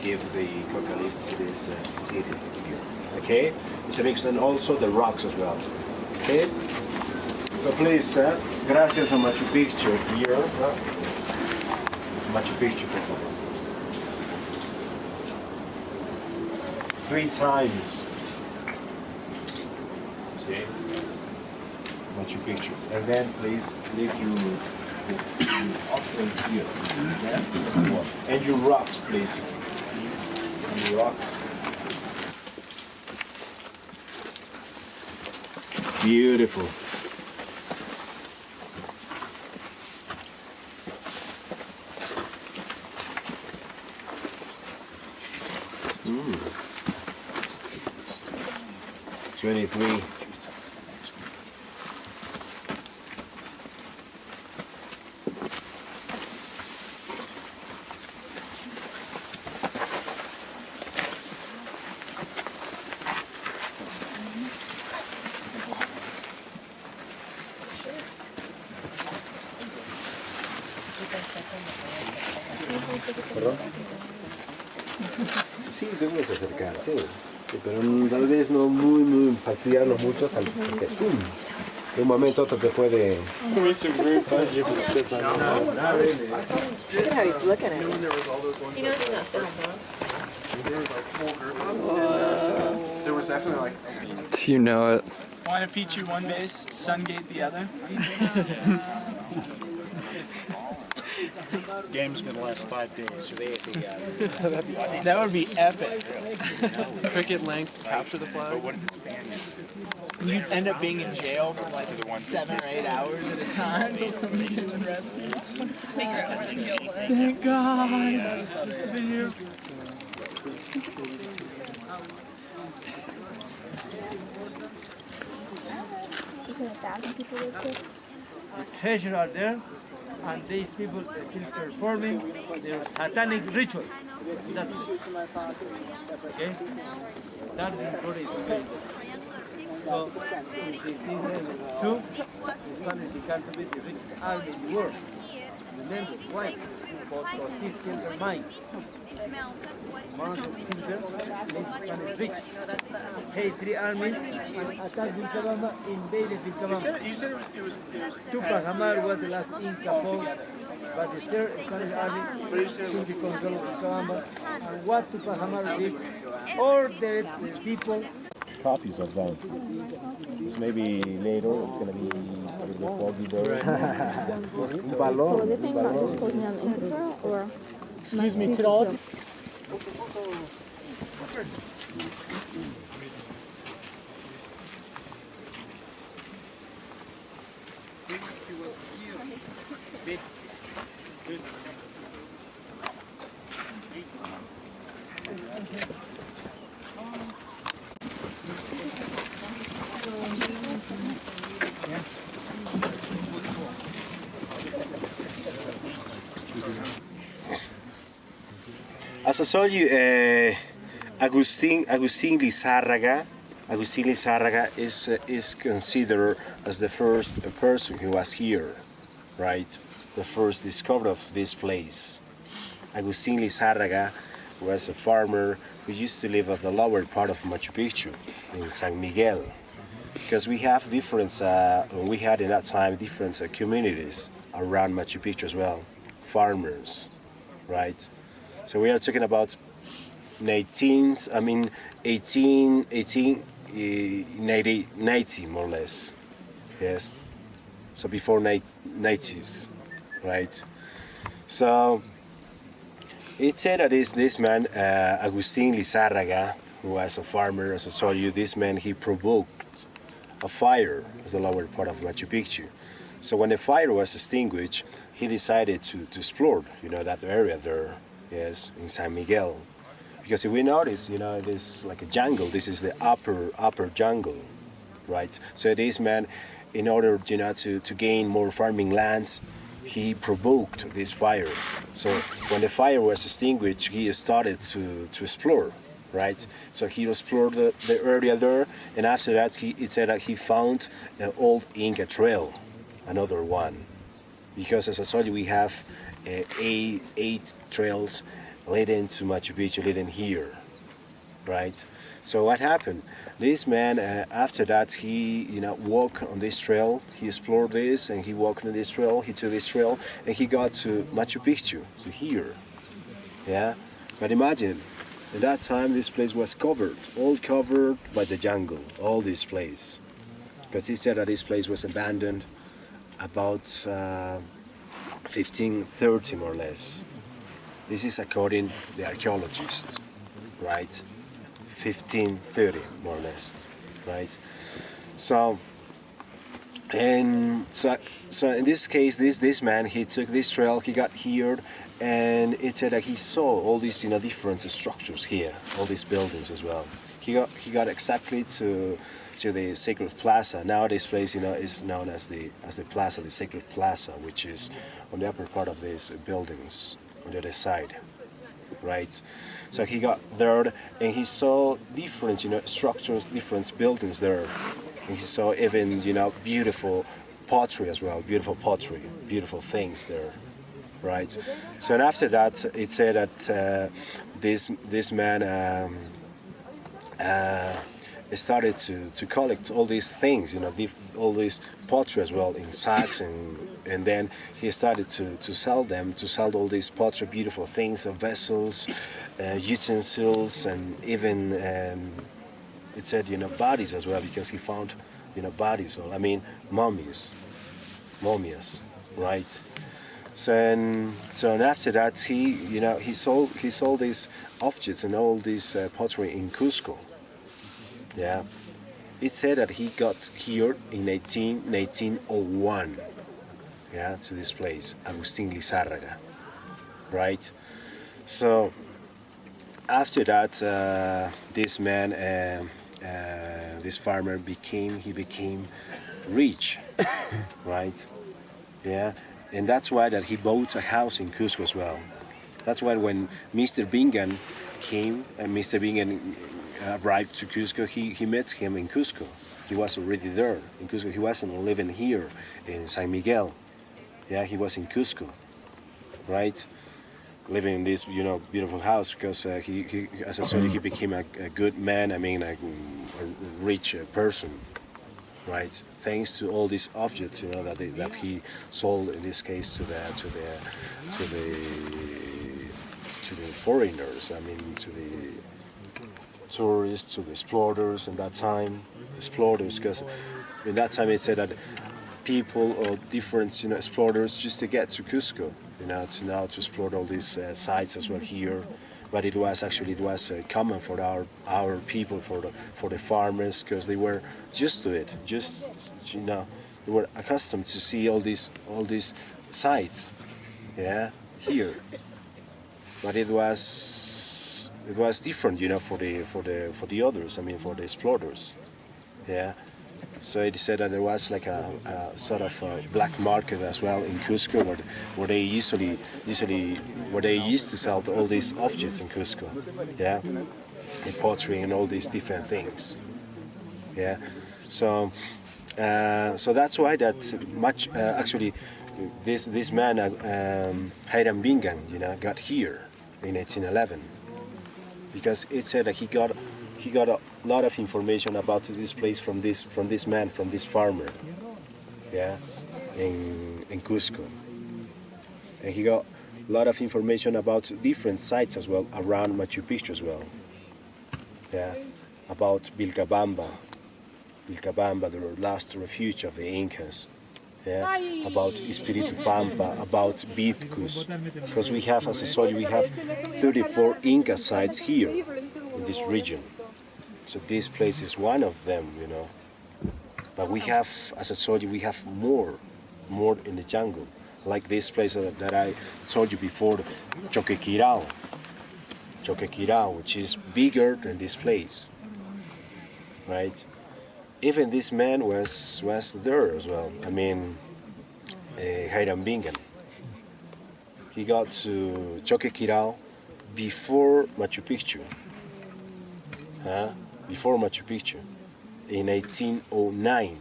give the coca leaves to this city here. Okay? It's a mix, and also the rocks as well. See? So please, gracias a Machu Picchu here. Machu Picchu, por favor. 3 times. See? Machu Picchu. And then please leave your offerings here. Yeah? And your rocks, please. And your rocks. Beautiful. Mm. 23. ¿Perdón? Sí, te puedes acercar, sí. Sí, pero tal vez no muy fastidiarlos mucho, tal vez porque de un momento a otro te puede... Look at how he's looking at me. He knows he's not filmed, There was definitely like. Do you know it? Machu Picchu one base, Sungate the other. Game's gonna last 5 days, so they That would be epic. Cricket length, capture the flag. You'd end up being in jail for like 7 or 8 hours at a time until somebody gets arrested. Figure out where the kill was. Thank God. Video. Is there 1,000 people with this? Treasure out there. and these people are still performing their satanic ritual. That's it. Okay? That's included. So, this is true. The Spanish began to be the richest army in the world. Remember, why? Because he killed their mind. Amount of children is rich. Hey, 3 army and attacked Vilcabamba, invaded Vilcabamba. You said it was Tupac Amaru was the last Inca pope, but the third Spanish army took the control of Vilcabamba. And what Tupac Amaru did, ordered the people. Copies of that. So maybe later it's going to be a little foggy there. Un balón. So the thing about just closing down the intro, or excuse me, could all As I told you, Agustin Lizárraga is considered as the first person who was here, right? The first discoverer of this place. Agustin Lizárraga was a farmer who used to live at the lower part of Machu Picchu in San Miguel, because we have different, we had in that time different communities around Machu Picchu as well, farmers, right? So we are talking about 1890 more or less, yes. So before 90s, right? So it said that this man, Agustin Lizárraga, who was a farmer, as I told you, this man, he provoked a fire at the lower part of Machu Picchu. So when the fire was extinguished, he decided to explore, that area there. Yes, in San Miguel, because if we notice, it is like a jungle. This is the upper jungle, right? So this man, in order, to gain more farming lands, he provoked this fire. So when the fire was extinguished, he started to explore, right? So he explored the area there, and after that, it said that he found an old Inca trail, another one, because as I told you, we have 8 trails leading to Machu Picchu, leading here, right? So what happened? This man, after that, he walked on this trail. He explored this, and he walked on this trail. He took this trail, and he got to Machu Picchu, to here. Yeah, but imagine, at that time, this place was all covered by the jungle. All this place, because he said that this place was abandoned about 1530 more or less. This is according to the archaeologists, right? 1530 more or less, right? So in this case, this man, he took this trail, he got here, and it said that he saw all these different structures here, all these buildings as well. He got exactly to the Sacred Plaza. Now this place, is known as the Plaza, the Sacred Plaza, which is on the upper part of these buildings on the other side, right? So he got there and he saw different, structures, different buildings there. And he saw even, beautiful pottery as well, beautiful pottery, beautiful things there, right? So and after that, it said that this man started to collect all these things, all these pottery as well in sacks, and then he started to sell them, to sell all these pottery, beautiful things, vessels, utensils, and even it said bodies as well, because he found bodies, mummies, right? So and after that, he sold these objects and all this pottery in Cusco. Yeah, it said that he got here in 1901. Yeah, to this place, Agustin Lizárraga, right? So after that, this man, this farmer became rich, right? Yeah, And that's why that he bought a house in Cusco as well. That's why when Mr. Bingham came and Mr. Bingham arrived to Cusco, he met him in Cusco. He was already there in Cusco. He wasn't living here in San Miguel. Yeah, he was in Cusco, right? Living in this, beautiful house because he, as I said, he became a good man. I mean, a rich person, right? Thanks to all these objects, that he sold in this case to the foreigners. I mean, to the tourists, to the explorers. In that time, explorers, because in that time it said that people or different, explorers just to get to Cusco, to explore all these sites as well here. But it was common for our people, for the farmers, because they were used to it. They were accustomed to see all these sites, yeah, here. But it was different, for the others. I mean, for the explorers, yeah. So it said that there was like a sort of a black market as well in Cusco, where they used to sell all these objects in Cusco, yeah, and pottery and all these different things, yeah. So that's why that much actually this man Hiram Bingham, got here in 1811, because it said that he got a lot of information about this place from this farmer, yeah, in Cusco, and he got a lot of information about different sites as well around Machu Picchu as well, yeah, about Vilcabamba, the last refuge of the Incas, yeah, about Espiritu Pampa, about Vizcus, because we have, as I told you, we have 34 Inca sites here in this region. So this place is one of them, But we have, as I told you, we have more in the jungle. Like this place that I told you before, Choquequirao, which is bigger than this place, right? Even this man was there as well. I mean, Hiram Bingham. He got to Choquequirao before Machu Picchu. Before Machu Picchu, in 1809,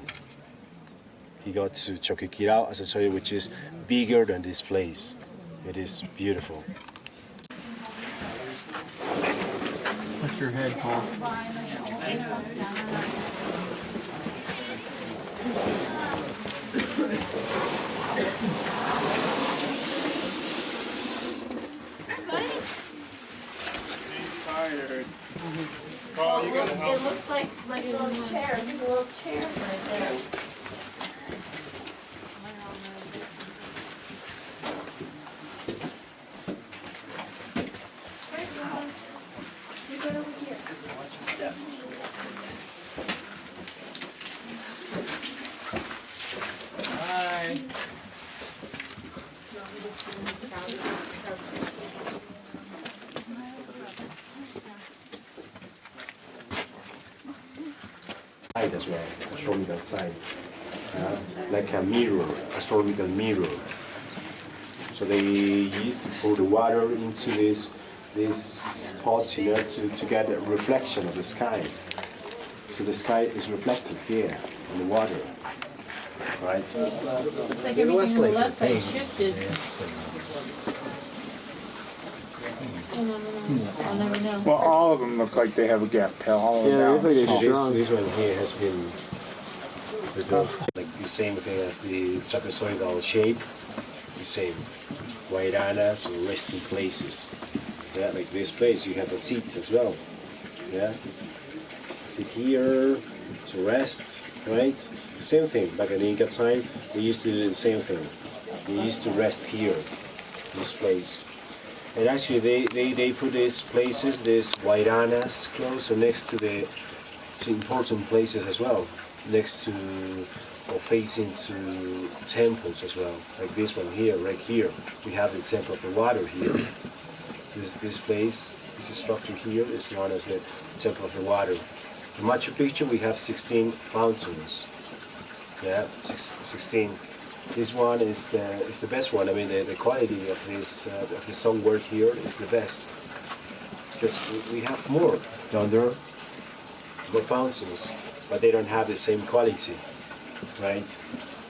he got to Choquequirao, as I told you, which is bigger than this place. It is beautiful. What's your head, Paul? He's tired. Oh, you gotta help. It looks like little chairs, little chairs right there. Hi. As well, astronomical site, like a mirror, astronomical mirror. So they used to pour the water into this pot, to get a reflection of the sky. So the sky is reflected here in the water, right? It's like everything on the left side shifted. I'll never know. Well, all of them look like they have a gap. All of them down. This one here has been rebuilt like the same thing as the trapezoidal shape, the same guairanas or resting places. Yeah, like this place, you have a seat as well. Yeah, sit here to rest, right? The same thing. Back in the Inca time, they used to do the same thing. They used to rest here, this place. And actually, they put these places, these guairanas, close or next to important places as well, next to or facing to temples as well, like this one here, right here. We have the Temple of the Water here. This place, this structure here is known as the Temple of the Water. In Machu Picchu, we have 16 fountains. Yeah, 16. This one is the best one. I mean, the quality of this stonework here is the best. Because we have more down there, more fountains, but they don't have the same quality, right?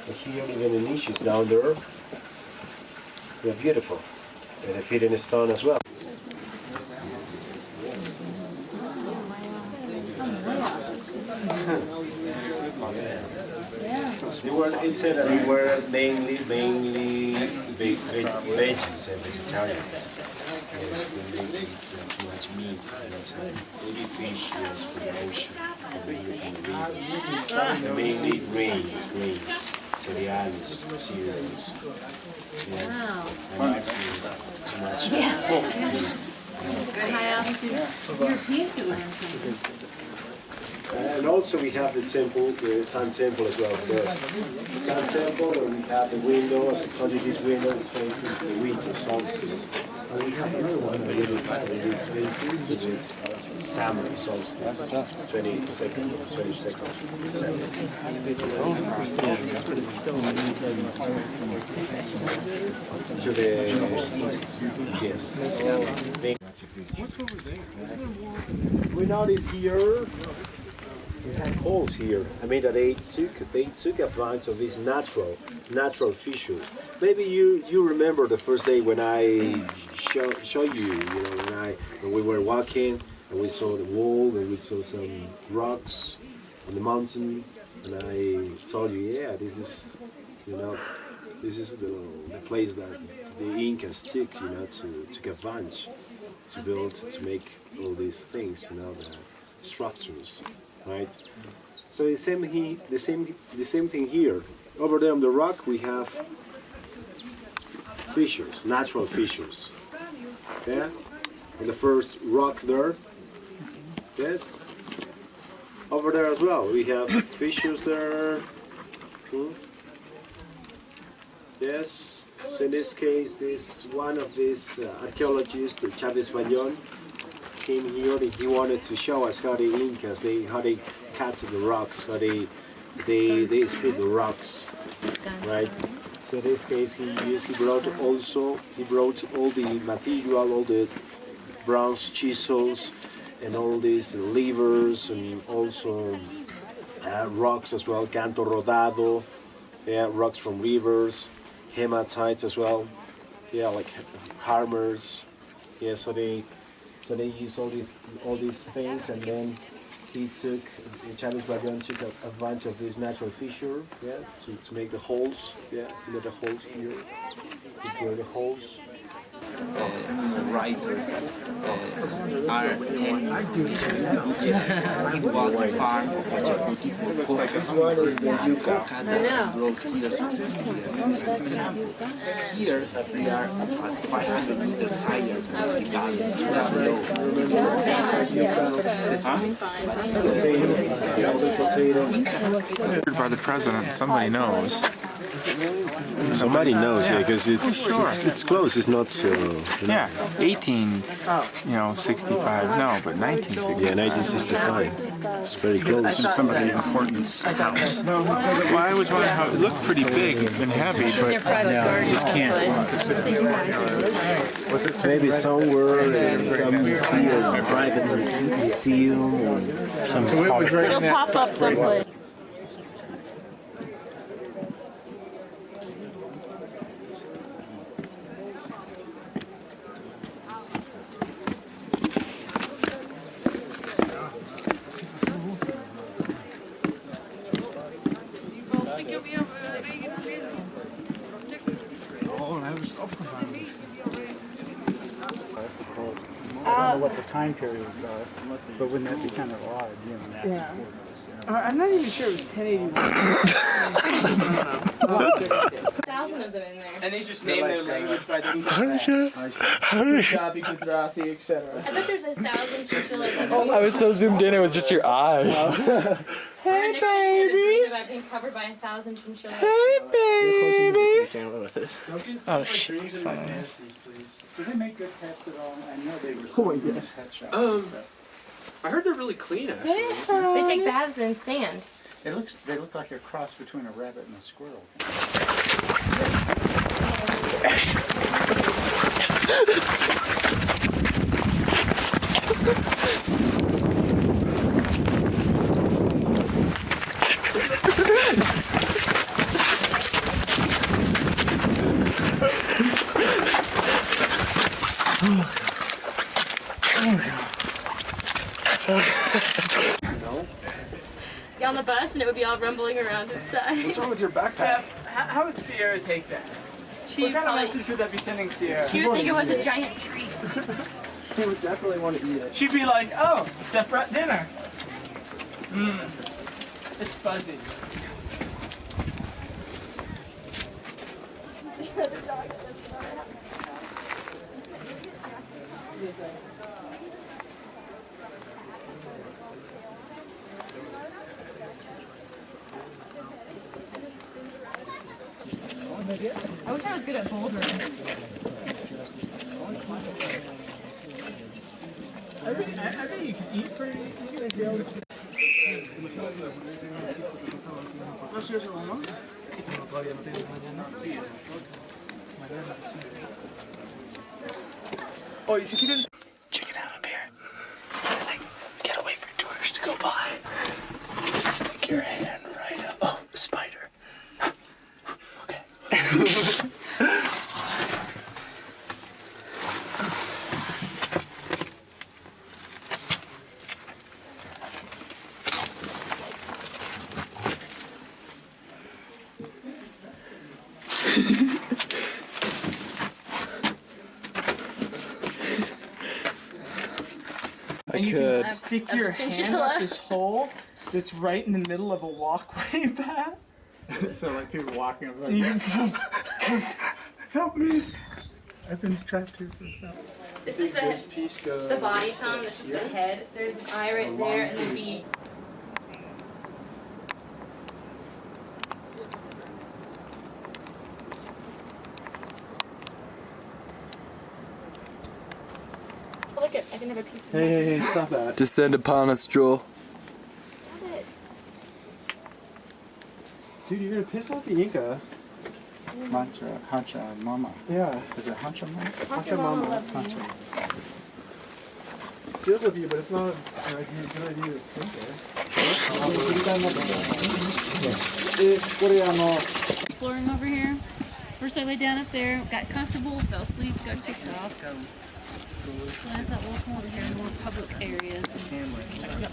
But here, even the niches down there, they're beautiful. And they fit in the stone as well. It said that we were mainly veggies and vegetarians. Yes, they don't eat too much meat. That's maybe fish, yes, for the ocean, and mainly from the rivers. They mainly eat grains, cereals, cereals. Yes, and not too much meat. And also we have the temple, the sun temple as well. The sun temple, and we have the window, as I told you, this window is facing the winter solstice. And we have another one that is facing the summer solstice, 22nd December. To the east, yes. What's over there? We noticed here, we have holes here. I mean that they took advantage of these natural fissures. Maybe you remember the first day when I show you, when we were walking and we saw the wall and we saw some rocks on the mountain, and I told you, yeah, this is the place that the Incas took, to advantage, to build, to make all these things, the structures, right? So the same thing here. Over there on the rock we have fissures, natural fissures. Yeah, on the first rock there. Yes. Over there as well we have fissures there. Yes. So in this case, one of these archaeologists, Chavez Vallon, came here and he wanted to show us how the Incas, how they cut the rocks, how they split the rocks, right? So in this case, he brought all the material, all the bronze chisels, and all these levers, and also rocks as well, canto rodado, rocks from rivers. Hematites as well, like hammers. Yeah, so they use all these things, and then Chavez Vallon took advantage of this natural fissure, to make the holes, make the holes here, to clear the holes. Writers are telling it was the farm of Pachacuti for coca. Coca doesn't grow here successfully. Here we are at 500 meters higher than the valley. By the president, somebody knows. Somebody knows, because it's close. It's not so. Yeah, 1865. No, but 1965. Yeah, 1965. It's very close. In somebody's important house. Well, I was wondering how it looked pretty big and heavy, but you just can't. Maybe somewhere in some museum, private museum, or some. It'll pop up someplace. I don't know what the time periods are, but wouldn't that be kind of odd, Yeah. I'm not even sure it was 1081. 1,000 of them in there. And they just named their language by the Punjabi, Gujarati, etc. I bet there's 1,000 chinchillas. I was so zoomed in, it was just your eye. Hey, baby! About being covered by 1,000 chinchillas. Hey, baby! Oh, shit. Do they make good pets at all? I know they were Oh my gosh. pet shops. I heard they're really clean, actually. They take baths in sand. They look like a cross between a rabbit and a squirrel. Get on the bus and it would be all rumbling around inside. What's wrong with your backpack? How would Sierra take that? What kind of message would that be sending Sierra? She would think it was a giant treat. She would definitely want to eat it. She'd be like, oh, step rat dinner. It's fuzzy. I wish I was good at bouldering. I think you can eat pretty good. Oh, you see, Check it out up here. Like, we gotta wait for tourists to go by. Just stick your hand right up. Oh, spider. Okay. And you can stick your hand up this hole that's right in the middle of a walkway path. So like people walking, I'm like, help me! I've been trapped here for a while. This is the body, Tom. This is the head. There's an eye right there and the beak. Look at, I can have a piece of Hey, stop that. Descend upon us, Joel. Stop it. Dude, you're gonna piss off the Inca. Hacha Mama. Yeah. Is it Hacha Mama? Hacha Mama. Hacha. She does love you, but it's not a good idea to think there. Exploring over here. First I laid down up there, got comfortable, fell asleep, got kicked off. So I thought we'll come over here in more public areas and check it out.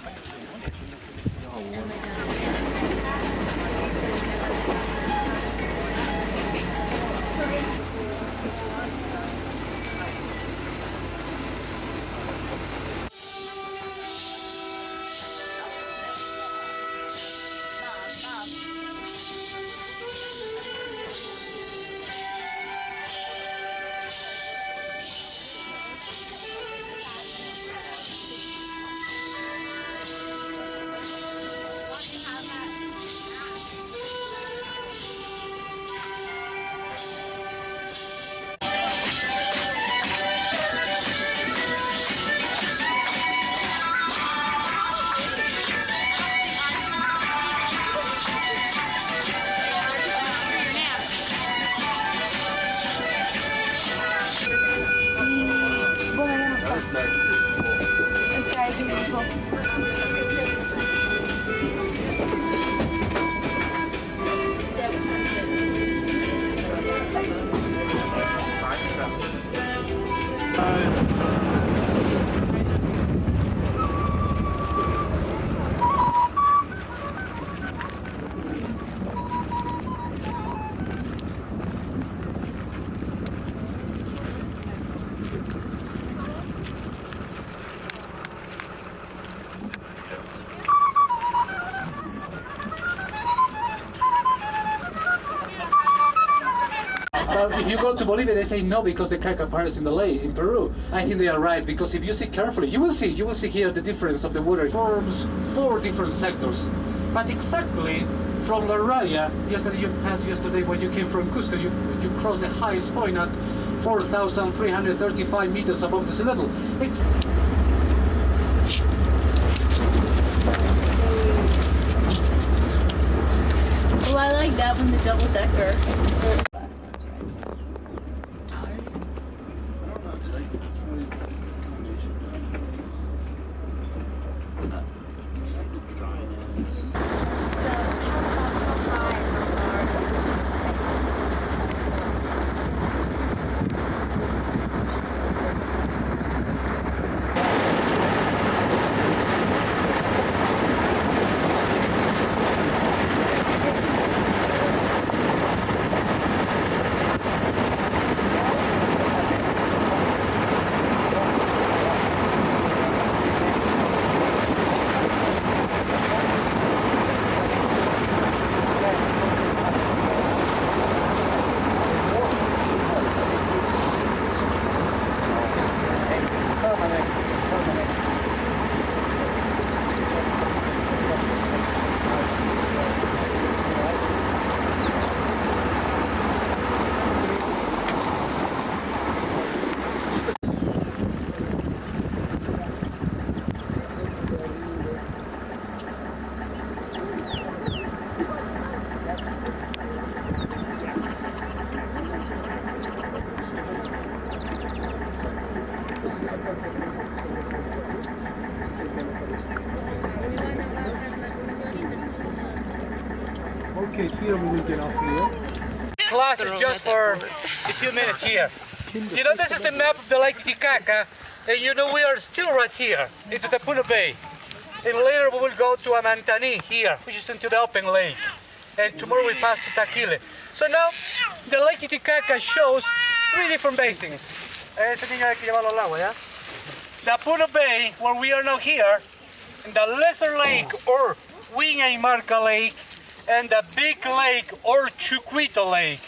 If you go to Bolivia, they say no because the cacaparas is in the lake. In Peru, I think they are right because if you see carefully, you will see here the difference of the water. It forms 4 different sectors, but exactly from La Raya, you passed yesterday when you came from Cusco, you crossed the highest point at 4,335 meters above the sea level. Well, I like that one, the double decker. Okay, here we will get off here. Class is just for a few minutes here. You know, this is the map of the Lake Titicaca, and you know we are still right here, into the Puno Bay. And later we will go to Amantani here, which is into the open lake. And tomorrow we pass to Taquile. So now, the Lake Titicaca shows 3 different basins. Ese niño hay que llevarlo al agua, ¿ya? The Puno Bay, where we are now here, and the Lesser Lake, or Viña y Marca Lake, and the big lake or Chucuito Lake.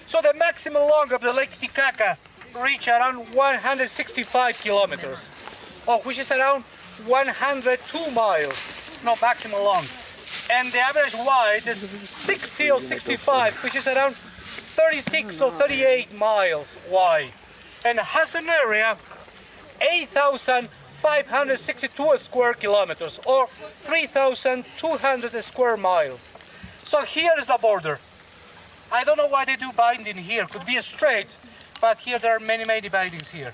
So the maximum length of the Lake Titicaca reach around 165 kilometers, which is around 102 miles, no maximum long. And the average wide is 60 or 65, which is around 36 or 38 miles wide. And has an area 8,562 square kilometers, or 3,200 square miles. So here is the border. I don't know why they do binding here. Could be a straight, but here there are many bindings here.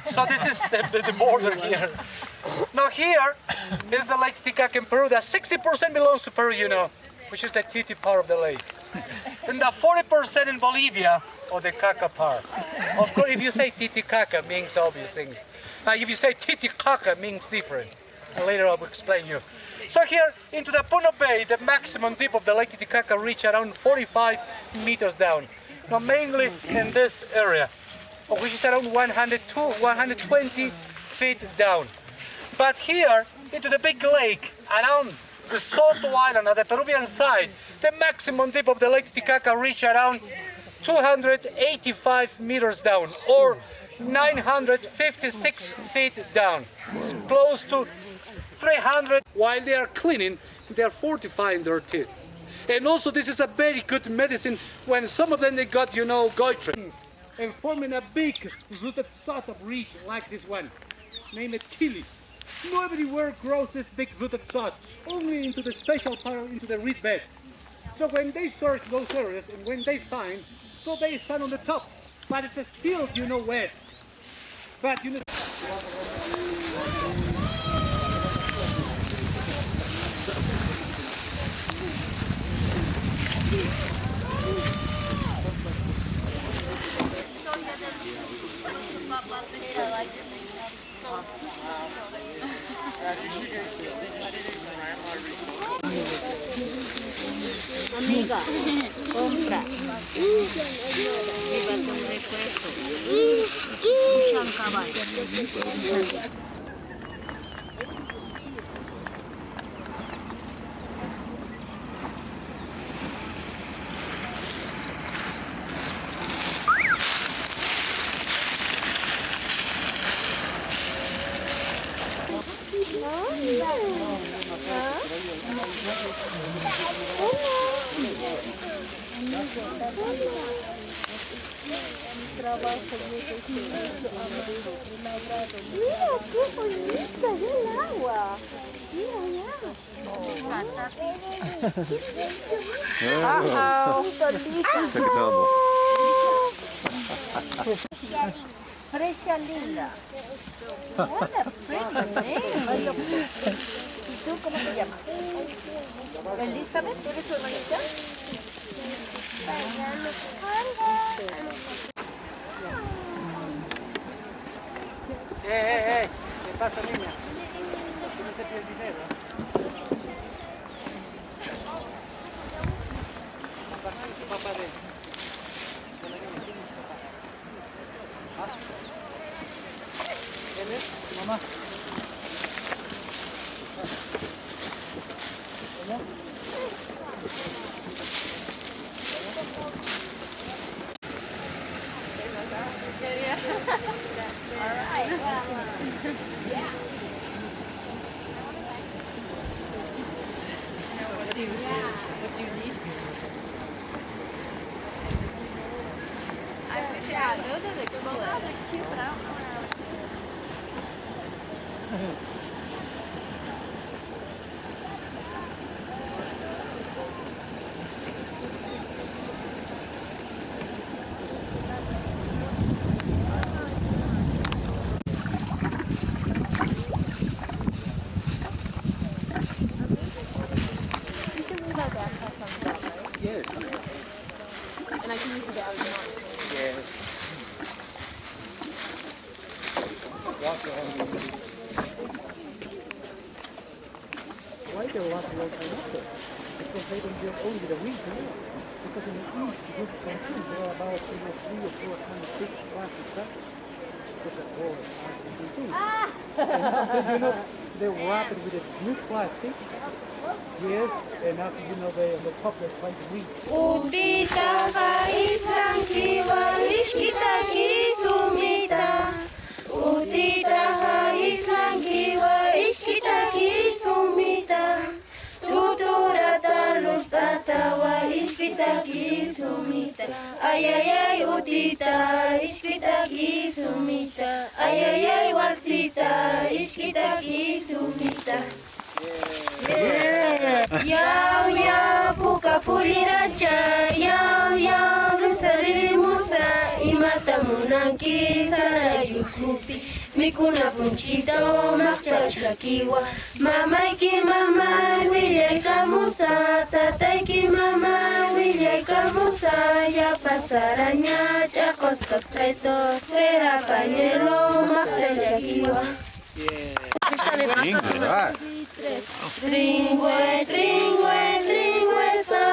So this is the border here. Now here is the Lake Titicaca in Peru. That 60% belongs to Peru, you know, which is the Titi part of the lake. And the 40% in Bolivia, or the Caca part. Of course, if you say Titicaca, means obvious things. If you say Titicaca, means different. And later I will explain you. So here, into the Puno Bay, the maximum depth of the Lake Titicaca reach around 45 meters down. Now mainly in this area, which is around 120 feet down. But here, into the big lake, around the Soto Island on the Peruvian side, the maximum depth of the Lake Titicaca reach around 285 meters down, or 956 feet down. It's close to 300. While they are cleaning, they are fortifying their teeth. And also this is a very good medicine when some of them they got, you know, goitre. And forming a big rooted sort of reed like this one, named Chili. No everywhere grows this big rooted sod, only into the special part, into the reed bed. So when they search those areas and when they find, so they stand on the top, but it's still, you know, wet. But you know. Amiga, compra. Llévate un recuerdo. Un chancaballo. Mira qué bonita es el agua. Precious linda. What a pretty name. ¿Y tú cómo te llamas? Elizabeth, ¿tú eres su hermanita? ¿Qué pasa, niña? Que no se pide el dinero. Papá de la niña, ¿quién es su papá? ¿Ah? ¿Quién es? Mamá. ¿Cómo? Yeah, those are the good ones. Those are cute, but I don't know where Yes. and I can use the bathroom. Yes. Why they want to work water? Because they don't get only the winter. Because in the east, good countries, there are about 3 or 4 fish classes stuff. Because the whole you know, they wrap it with a blue plastic. Yes, and after you know the top is like wheat. Utita islang kiwa iskita kisumita. Utita islang kiwa iskita kisumita. Tutura talus tatawa iskita kisumita. Ay ay ay utita iskita kisumita. Ay ay ay walsita iskita kisumita. Yaw yaw puka puliracha, yaw yaw rusarimusa, imata munanki sarayukupi, mikuna punchita o marchachakiwa, mamaiki mamai wilay kamusa, tataiki mamai wilay kamusa, ya pasaraña chakos cascreto, será pañuelo marchachakiwa. Tringwe, tringwe, tringwe, so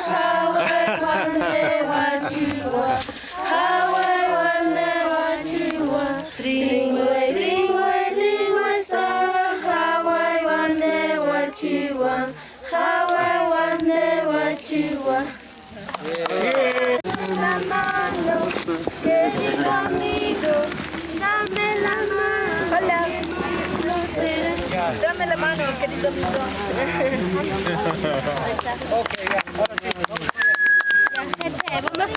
how I wonder what you are, how I wonder what you are. Tringwe, tringwe, tringwe, so how I wonder what you are, how I wonder what you are. La mano, querido amigo, dame la mano. Hola. Dame la mano, querido amigo. Ok, ya, ahora sí. Vamos.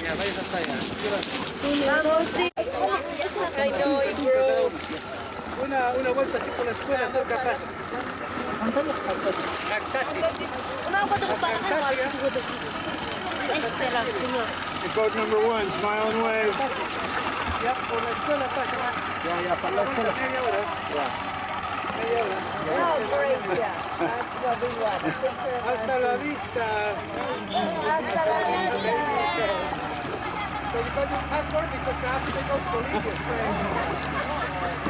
Ya, vayas hasta allá. Vamos, sí. I know it, bro. Una vuelta así por la escuela, cerca a casa. Una vuelta por la escuela. Boat number 1, smile and wave. Ya, por la escuela pasa. Ya, para la escuela. Media hora. Ya. Media hora. Oh, great, yeah. That's what we want. Hasta la vista. Hasta la vista. So you got your passport because you have to take out police.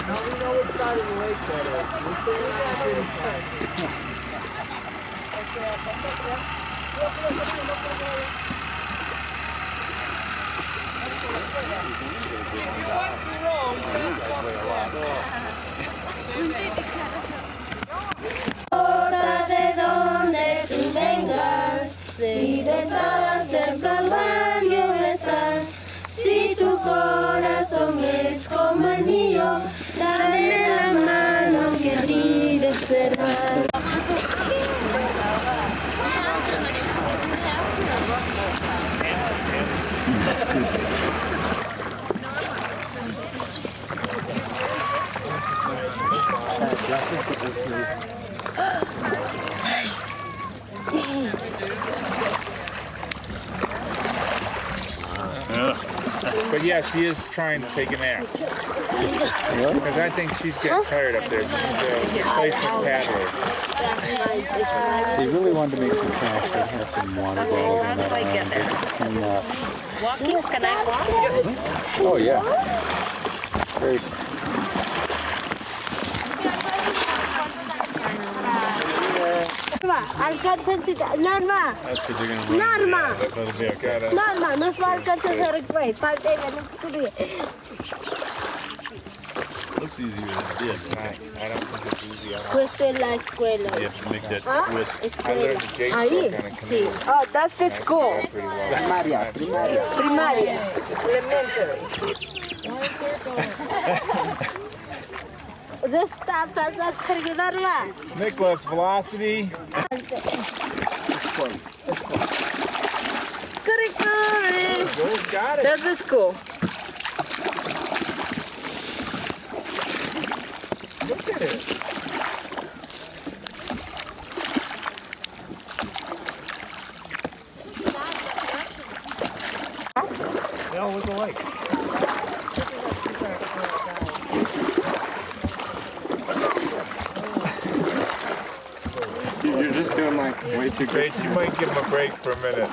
Now we know which side of the lake that is. We're staying on this side. Importa de donde tú vengas, si detrás del calvario estás, si tu corazón es como el mío, dame la mano que brille cerrar. That's good. But yeah, she is trying to take a nap. Because I think she's getting tired up there. She's a replacement paddler. They really wanted to make some cash. They had some water bottles in that island. They could clean up. Walking? Can I walk? Oh, yeah. Very simple. Norma, That's because they're going to run Norma, that little bit. Norma, no alcanza a hacer el güey. Looks easier than it did. I don't think it's easy. Puesto en la escuela. You have to make that twist. I learned the J Ahí, stroke on a sí. canoe. Oh, that's the school. Primaria. Primaria. Elementary. This stuff that's Norma. Nicholas, velocity. Got it. That's the school. Look at it. They all look alike. You're just doing like way too good. You might give him a break for a minute.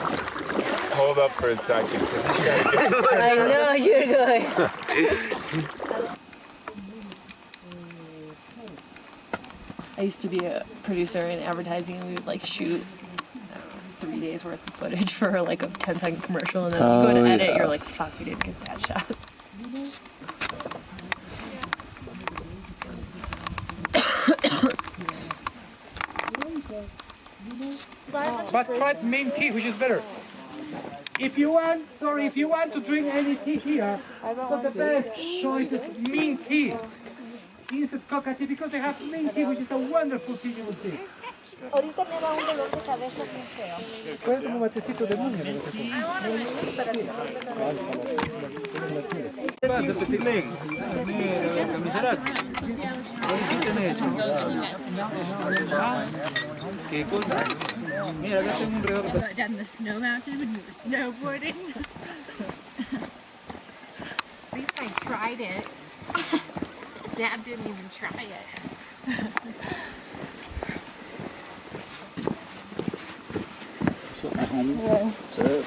Hold up for a second. 'Cause he's gotta get I know you're going. I used to be a producer in advertising, and we would like shoot 3 days worth of footage for like a 10-second commercial, and then when you go to edit, you're like, fuck, we didn't get that shot. But try mint tea, which is better. If you want to drink any tea here, so the best choice is mint tea instead of coca tea, because they have mint tea, which is a wonderful tea you will see. Ahorita me da un dolor de cabeza muy feo. Puedes tomar un matecito de muña. ¿Qué pasa, Petilín? ¿Qué tenés hecho? ¿Ah? ¿Qué cosa? Mira, acá tengo un reloj. Down the snow mountain when you were snowboarding. At least I tried it. Dad didn't even try it. So at home, sir.